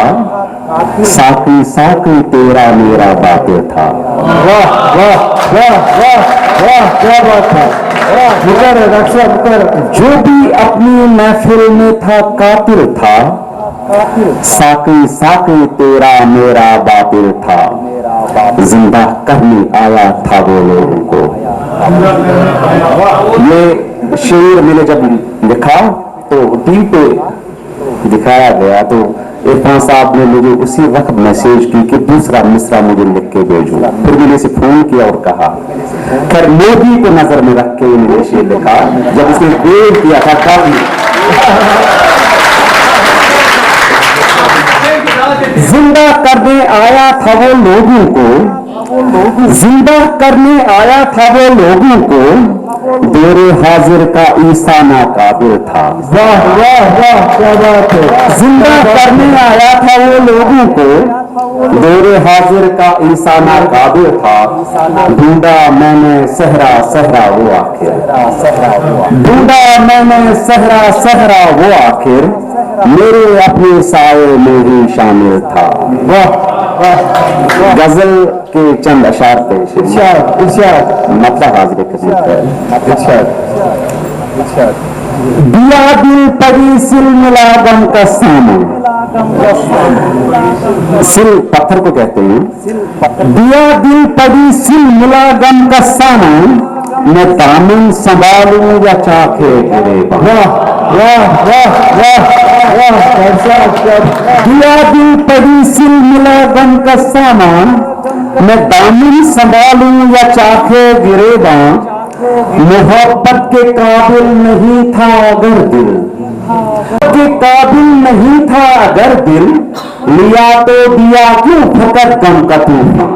साकी साकी तेरा मेरा बातिल था। वाह वाह वाह वाह वाह, क्या बात है। जो भी अपनी महफिल में था कातिल था, साकी साकी तेरा मेरा बातिल था, जिंदा करने आया था वो लोगों को। ये शेर मैंने जब लिखा तो टीवी पे दिखाया गया, तो इरफान साहब ने मुझे उसी वक्त मैसेज की कि दूसरा मिसरा मुझे लिख के भेजो। फिर मैंने इसे फोन किया और कहा, खैर मोदी को नजर में रख के मैंने शेर लिखा। जब उसने बेल किया था काफी, जिंदा करने आया था वो लोगों को, जिंदा करने आया था वो लोगों को, देरे हाजिर का ईसा ना काबिल था। वाह वाह वाह, क्या बात है। जिंदा करने आया था वो लोगों को, दौरे हाजिर का इंसाना काबिल था, ढूंढा मैंने सहरा सहरा वो आखिर, ढूंढा मैंने सहरा सहरा वो आखिर, मेरे अपने साए में ही शामिल था। वाह गजल के चंद अशार पेश मतलब हाजिर खिदमत है। दिया दिल पड़ी सिल मिला गम का सामान, सिल पत्थर को कहते हैं। दिया दिल पड़ी सिल मिला गम का सामान, मैं दामन संभालूं या चाखे गिरेबान। वाह वाह वाह वाह दिया दिल पड़ी सिल मिला गम का सामान, मैं दामन संभालूं या चाखे गिरेबान, मोहब्बत के काबिल नहीं था अगर दिल, के काबिल नहीं था अगर दिल, लिया तो दिया क्यों फकत गम का तूफान।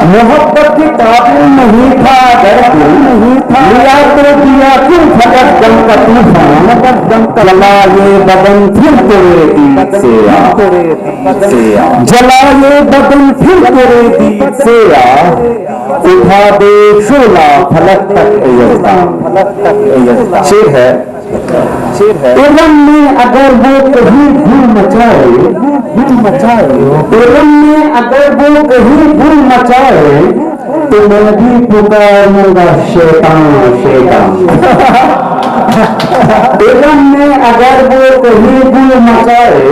मोहब्बत के काबिल नहीं था अगर दिल, लिया तो दिया क्यों फकत गम का तूफान। जला ये बदन फिर तेरे दीद से आ, जला ये बदन फिर तेरे दीद से आ, उठा दे शोला फलक तक यज़दान। शेर है इलम में अगर वो कहीं धूम मचाए, इलम में अगर वो कहीं धूम मचाए, तो मैं भी पुकारूंगा शैतान शैतान। इलम में अगर वो कहीं धूम मचाए,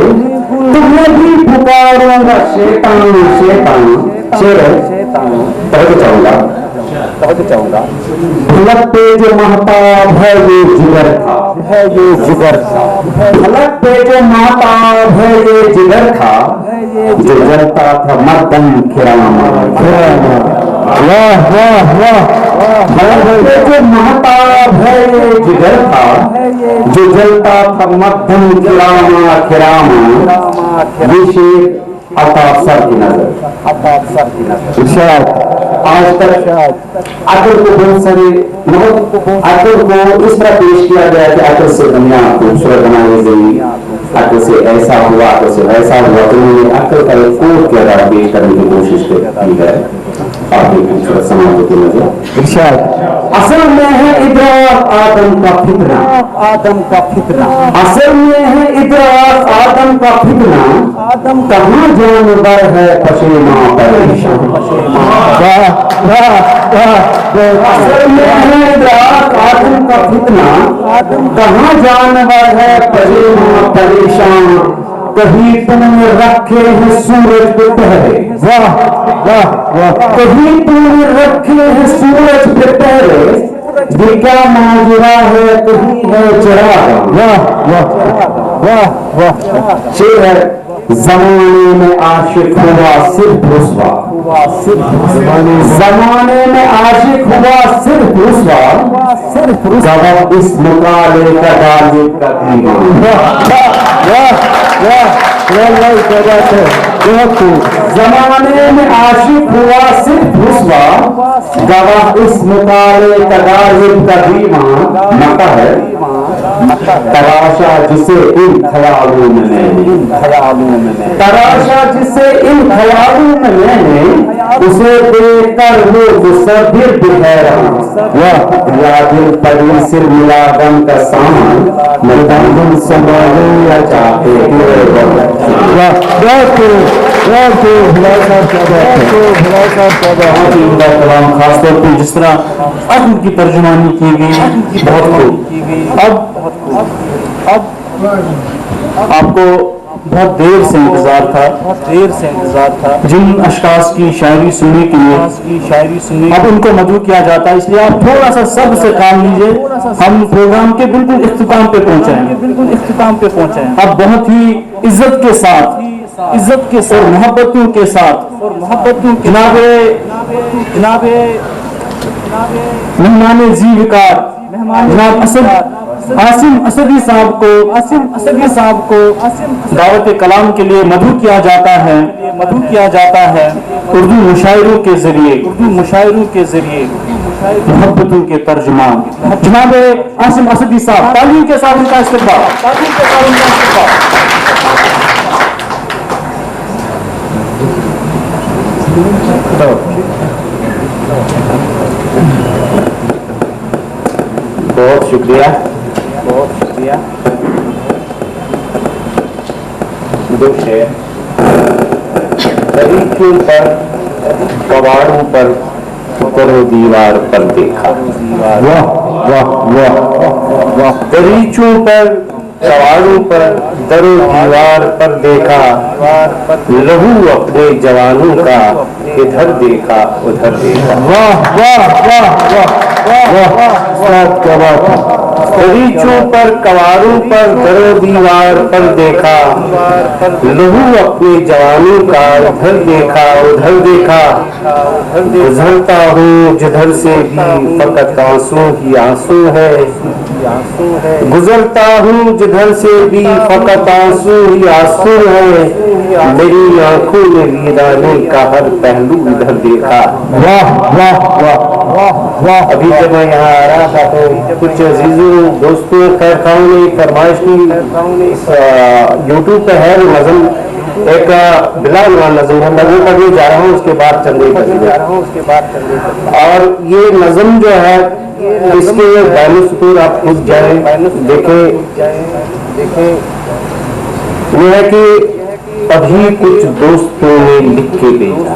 तो मैं भी पुकारूंगा शैतान शैतान। शेर चाहूंगा फलक पे जो महताब है ये जिगर था, है ये जिगर था। फलक पे जो महताब है ये जिगर था, जो जलता था मर्दन खिरामा। वाह वाह वाह फलक पे जो महताब है ये जिगर था, जो जलता था मर्दन खिरामा खिरामा। अताब सर की नजर, इरशाद आज तक अकल को बहुत सारे अकल को इस तरह पेश किया गया कि अकल से दुनिया खूबसूरत बनाई गई, अकल से ऐसा हुआ, अकल से वैसा हुआ। तो उन्होंने अकल का एक कोट के आधार पेश करने की कोशिश की है। आपकी खूबसूरत समाज की नजर इरशाद असल में है इदराक आदम का फितना, आदम का फितना। असल में है इदराक आदम का फितना, आदम कहाँ जानवर है पशेमा परेशान। असल में है इदराक आदम का फितना, कहाँ जानवर है पशेमा परेशान। कहीं तुमने रखे हैं सूरज पे पहरे, वाह वाह वाह। कहीं तुमने रखे हैं सूरज पे पहरे, ये क्या माजरा है कहीं है चिराग। वाह वाह वाह वाह। शेर है जमाने में आशिक हुआ सिर्फ रुसवा, जमाने में आशिक हुआ सिर्फ रुसवा, गवाह इस मुकाले का गालिब का दीवान। जमाने में आशिक हुआ सिर्फ रुसवा, गवाह इस मुकाले का गालिब का दीवान। मक्का है तराशा जिसे इन ख्यालों में मैंने, तराशा जिसे इन ख्यालों में मैंने, उसे देखकर वो मुसब्बिर बिखरा। या दिल पड़ी सिर मिला गम का सामान, मैं दामन संभालूं या चाहते खासतौर पर जिस तरह अदम की तर्जुमानी की गई बहुत खूब। अब आपको बहुत देर से इंतजार था, जिन अशखास की शायरी सुनने के लिए अब उनको मदऊ किया जाता है, इसलिए आप थोड़ा सा सब से काम लीजिए। हम प्रोग्राम के बिल्कुल इख्तिताम पे पहुंचाएंगे। अब बहुत ही इज्जत के साथ और मोहब्बतों के साथ जनाबे मेहमान जीविकार जनाब आसिम असदी साहब को दावत कलाम के लिए मदऊ किया जाता है उर्दू मुशायरों के जरिए मोहब्बतों के तर्जुमान जनाब आसिम असदी साहब। तालीम के साथ उनका इस्तकबाल। बहुत शुक्रिया। दो शेर। दरीचों पर कबाड़ों पर करो दीवार पर देखा। वाह वाह वाह वाह। दरीचों पर कबाड़ों पर दरो दीवार पर देखा, लहू अपने जवानों का इधर देखा उधर देखा। वाह वाह वाह वाह वाह, क्या बात है। दरीचों पर कबाड़ों पर दरो दीवार पर देखा, लहू अपने जवानों का इधर देखा उधर देखा। गुजरता हूँ जिधर से भी फकत आंसू ही आंसू है, गुजरता हूँ जिधर से भी फकत आंसू ही आंसू है। मेरी आंखों में वीरानी का हर पहलू इधर देखा। वाह वाह वाह वाह वाह। अभी जब मैं यहाँ आ रहा था तो कुछ अजीजों दोस्तों खैर खाओं ने फरमाइश की, यूट्यूब पे है नज़म, एक बिलाल नज़म है, मैं वो पढ़ने जा रहा हूँ, उसके बाद चंदे और ये नज़म जो है इसके बैनुस्तूर आप खुद जाए देखें। ये है कि अभी कुछ दोस्तों ने लिख के भेजा,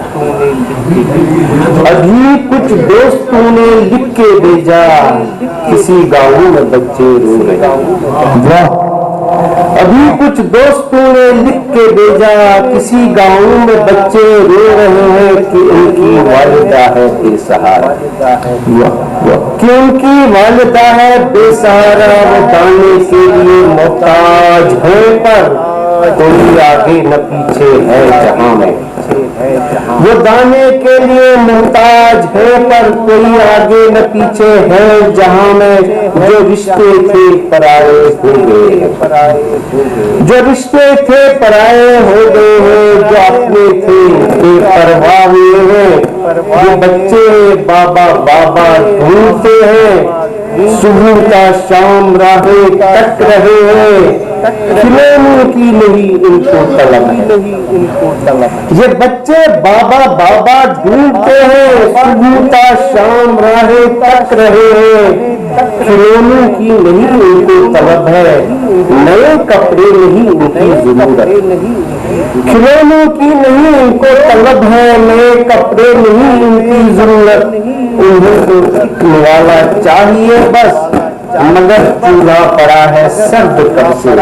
अभी कुछ दोस्तों ने लिख के भेजा, किसी गाँव में बच्चे रो रहे। अभी कुछ दोस्तों ने लिख के भेजा, किसी गाँव में बच्चे रो रहे हैं कि उनकी वालिदा है बेसहारा, कि उनकी वालिदा है बेसहारा। वो दाने के लिए मोहताज है पर कोई आगे न पीछे है जहां में, वो दाने के लिए मोहताज है पर कोई आगे न पीछे है जहां में। जो रिश्ते थे पराए हो गए, जो रिश्ते थे पराए हो गए हैं, जो अपने थे बेपरवाह हुए हैं। जो बच्चे बाबा बाबा ढूंढते हैं, सुबह का शाम राहें तक रहे हैं, खिलौनों की नहीं इनको तलब है। ये बच्चे बाबा बाबा ढूंढते हैं, सुबह का शाम राहें तक रहे हैं, खिलौनों की नहीं इनको तलब है, नए कपड़े नहीं इनकी जरूरत, खिलौनों की नहीं इनको तलब है, नए कपड़े नहीं इनकी जरूरत। उन्हें तो टिकने वाला चाहिए बस, मगर चूल्हा पड़ा है सर्द कब से।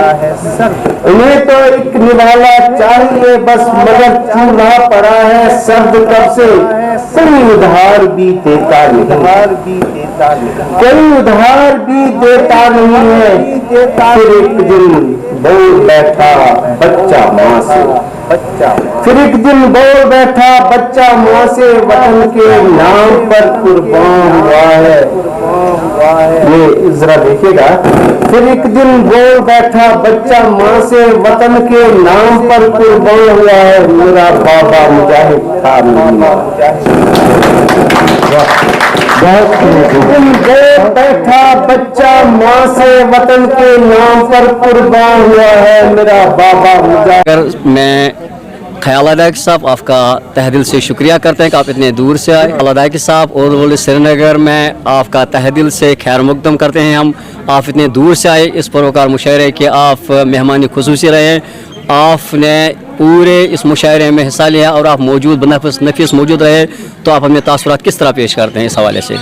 उन्हें तो एक निवाला चाहिए बस, मगर चूल्हा पड़ा है सर्द कब से। कोई उधार भी देता नहीं, कोई उधार भी देता नहीं है। फिर एक दिन बोल बैठा बच्चा माँ से, फिर एक दिन बोल बैठा बच्चा माँ से, वतन के नाम पर कुर्बान हुआ है। ये जरा देखिएगा, फिर एक दिन बोल बैठा बच्चा माँ से, वतन के नाम पर कुर्बान हुआ है। मेरा बाबा मुजाहिद था बोल बैठा बच्चा माँ से, वतन के नाम पर कुर्बान हुआ है। मेरा बाबा मुजाहिद। मैं ख्याल अदायक साहब आपका तह दिल से शुक्रिया करते हैं कि आप इतने दूर से आए। ख्याल अदायक साहब और बोले श्रीनगर में आपका तह दिल से खैर मकदम करते हैं हम, आप इतने दूर से आए इस परोकार मुशायरे के आप मेहमान खुसूसी रहे, आपने पूरे इस मुशायरे में हिस्सा लिया और आप मौजूद नफीस मौजूद रहे, तो आप हमें तासुरात किस तरह पेश करते हैं इस हवाले से?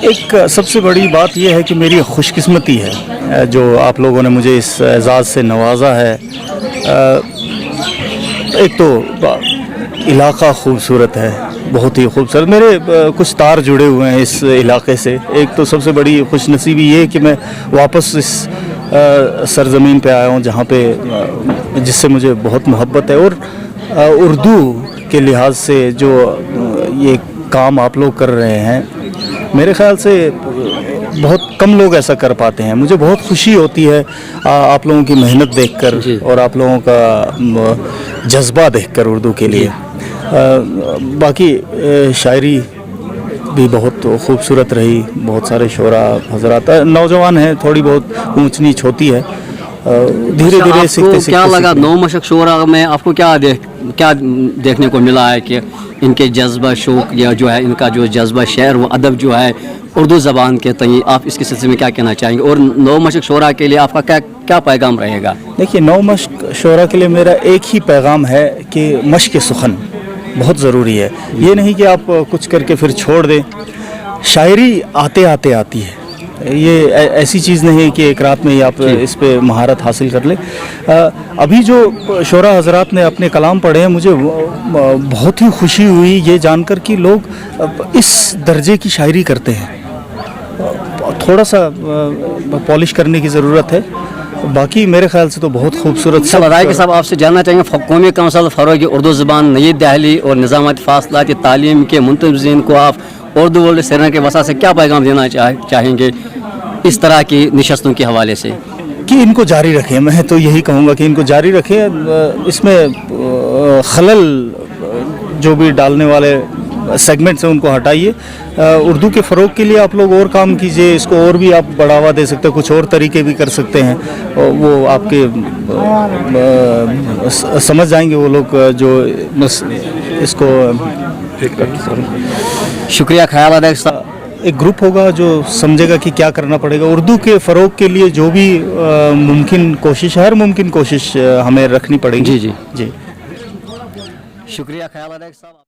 एक सबसे बड़ी बात यह है कि मेरी खुशकिस्मती है जो आप लोगों ने मुझे इस एजाज़ से नवाजा है। एक तो इलाका खूबसूरत है, बहुत ही खूबसूरत, मेरे कुछ तार जुड़े हुए हैं इस इलाके से। एक तो सबसे बड़ी खुशनसीबी ये है कि मैं वापस इस सरज़मीन पे आया हूँ जहाँ पे जिससे मुझे बहुत मोहब्बत है। और उर्दू के लिहाज से जो ये काम आप लोग कर रहे हैं, मेरे ख़्याल से बहुत कम लोग ऐसा कर पाते हैं। मुझे बहुत खुशी होती है आप लोगों की मेहनत देखकर और आप लोगों का जज्बा देखकर उर्दू के लिए। बाकी शायरी भी बहुत खूबसूरत रही, बहुत सारे शोरा हजरात नौजवान हैं, थोड़ी बहुत ऊंच नीच होती है धीरे धीरे सीखते आपको क्या लगा सीखते 9 मशक शोरा में आपको क्या देखने को मिला है कि इनके जज्बा शौक या जो है इनका जो जज्बा शेर व अदब जो है उर्दू ज़बान के तई आप इसके सिलसिले में क्या कहना चाहेंगे और 9 मशक शोरा के लिए आपका क्या पैगाम रहेगा? देखिए 9 मश्क शोरा के लिए मेरा एक ही पैगाम है कि मश्क सुखन बहुत ज़रूरी है। ये नहीं कि आप कुछ करके फिर छोड़ दें। शायरी आते आते आती है, ये ऐसी चीज़ नहीं है कि एक रात में ही आप इस पे महारत हासिल कर लें। अभी जो शोरा हजरात ने अपने कलाम पढ़े हैं, मुझे बहुत ही खुशी हुई ये जानकर कि लोग इस दर्जे की शायरी करते हैं। थोड़ा सा पॉलिश करने की ज़रूरत है, बाकी मेरे ख्याल से तो बहुत खूबसूरत। सब राय के साहब आपसे जानना चाहेंगे कौमी कौंसिल फ़रोग़ उर्दू ज़बान नई दहली और निज़ामात फ़ासलाती तालीम के मुंतज़मीन को आप उर्दू वर्ल्ड श्रीनगर के वसा से क्या पैगाम देना चाहेंगे इस तरह की नशस्तों के हवाले से? कि इनको जारी रखें। मैं तो यही कहूँगा कि इनको जारी रखें। इसमें खलल जो भी डालने वाले सेगमेंट्स हैं उनको हटाइए। उर्दू के फ़रोग़ के लिए आप लोग और काम कीजिए, इसको और भी आप बढ़ावा दे सकते हैं, कुछ और तरीके भी कर सकते हैं। वो आपके समझ जाएंगे वो लोग जो इसको। शुक्रिया ख्याल अदा साहब। एक ग्रुप होगा जो समझेगा कि क्या करना पड़ेगा। उर्दू के फ़रोग़ के लिए जो भी मुमकिन कोशिश, हर मुमकिन कोशिश हमें रखनी पड़ेगी। जी। जी। शुक्रिया ख्याल अदा साहब।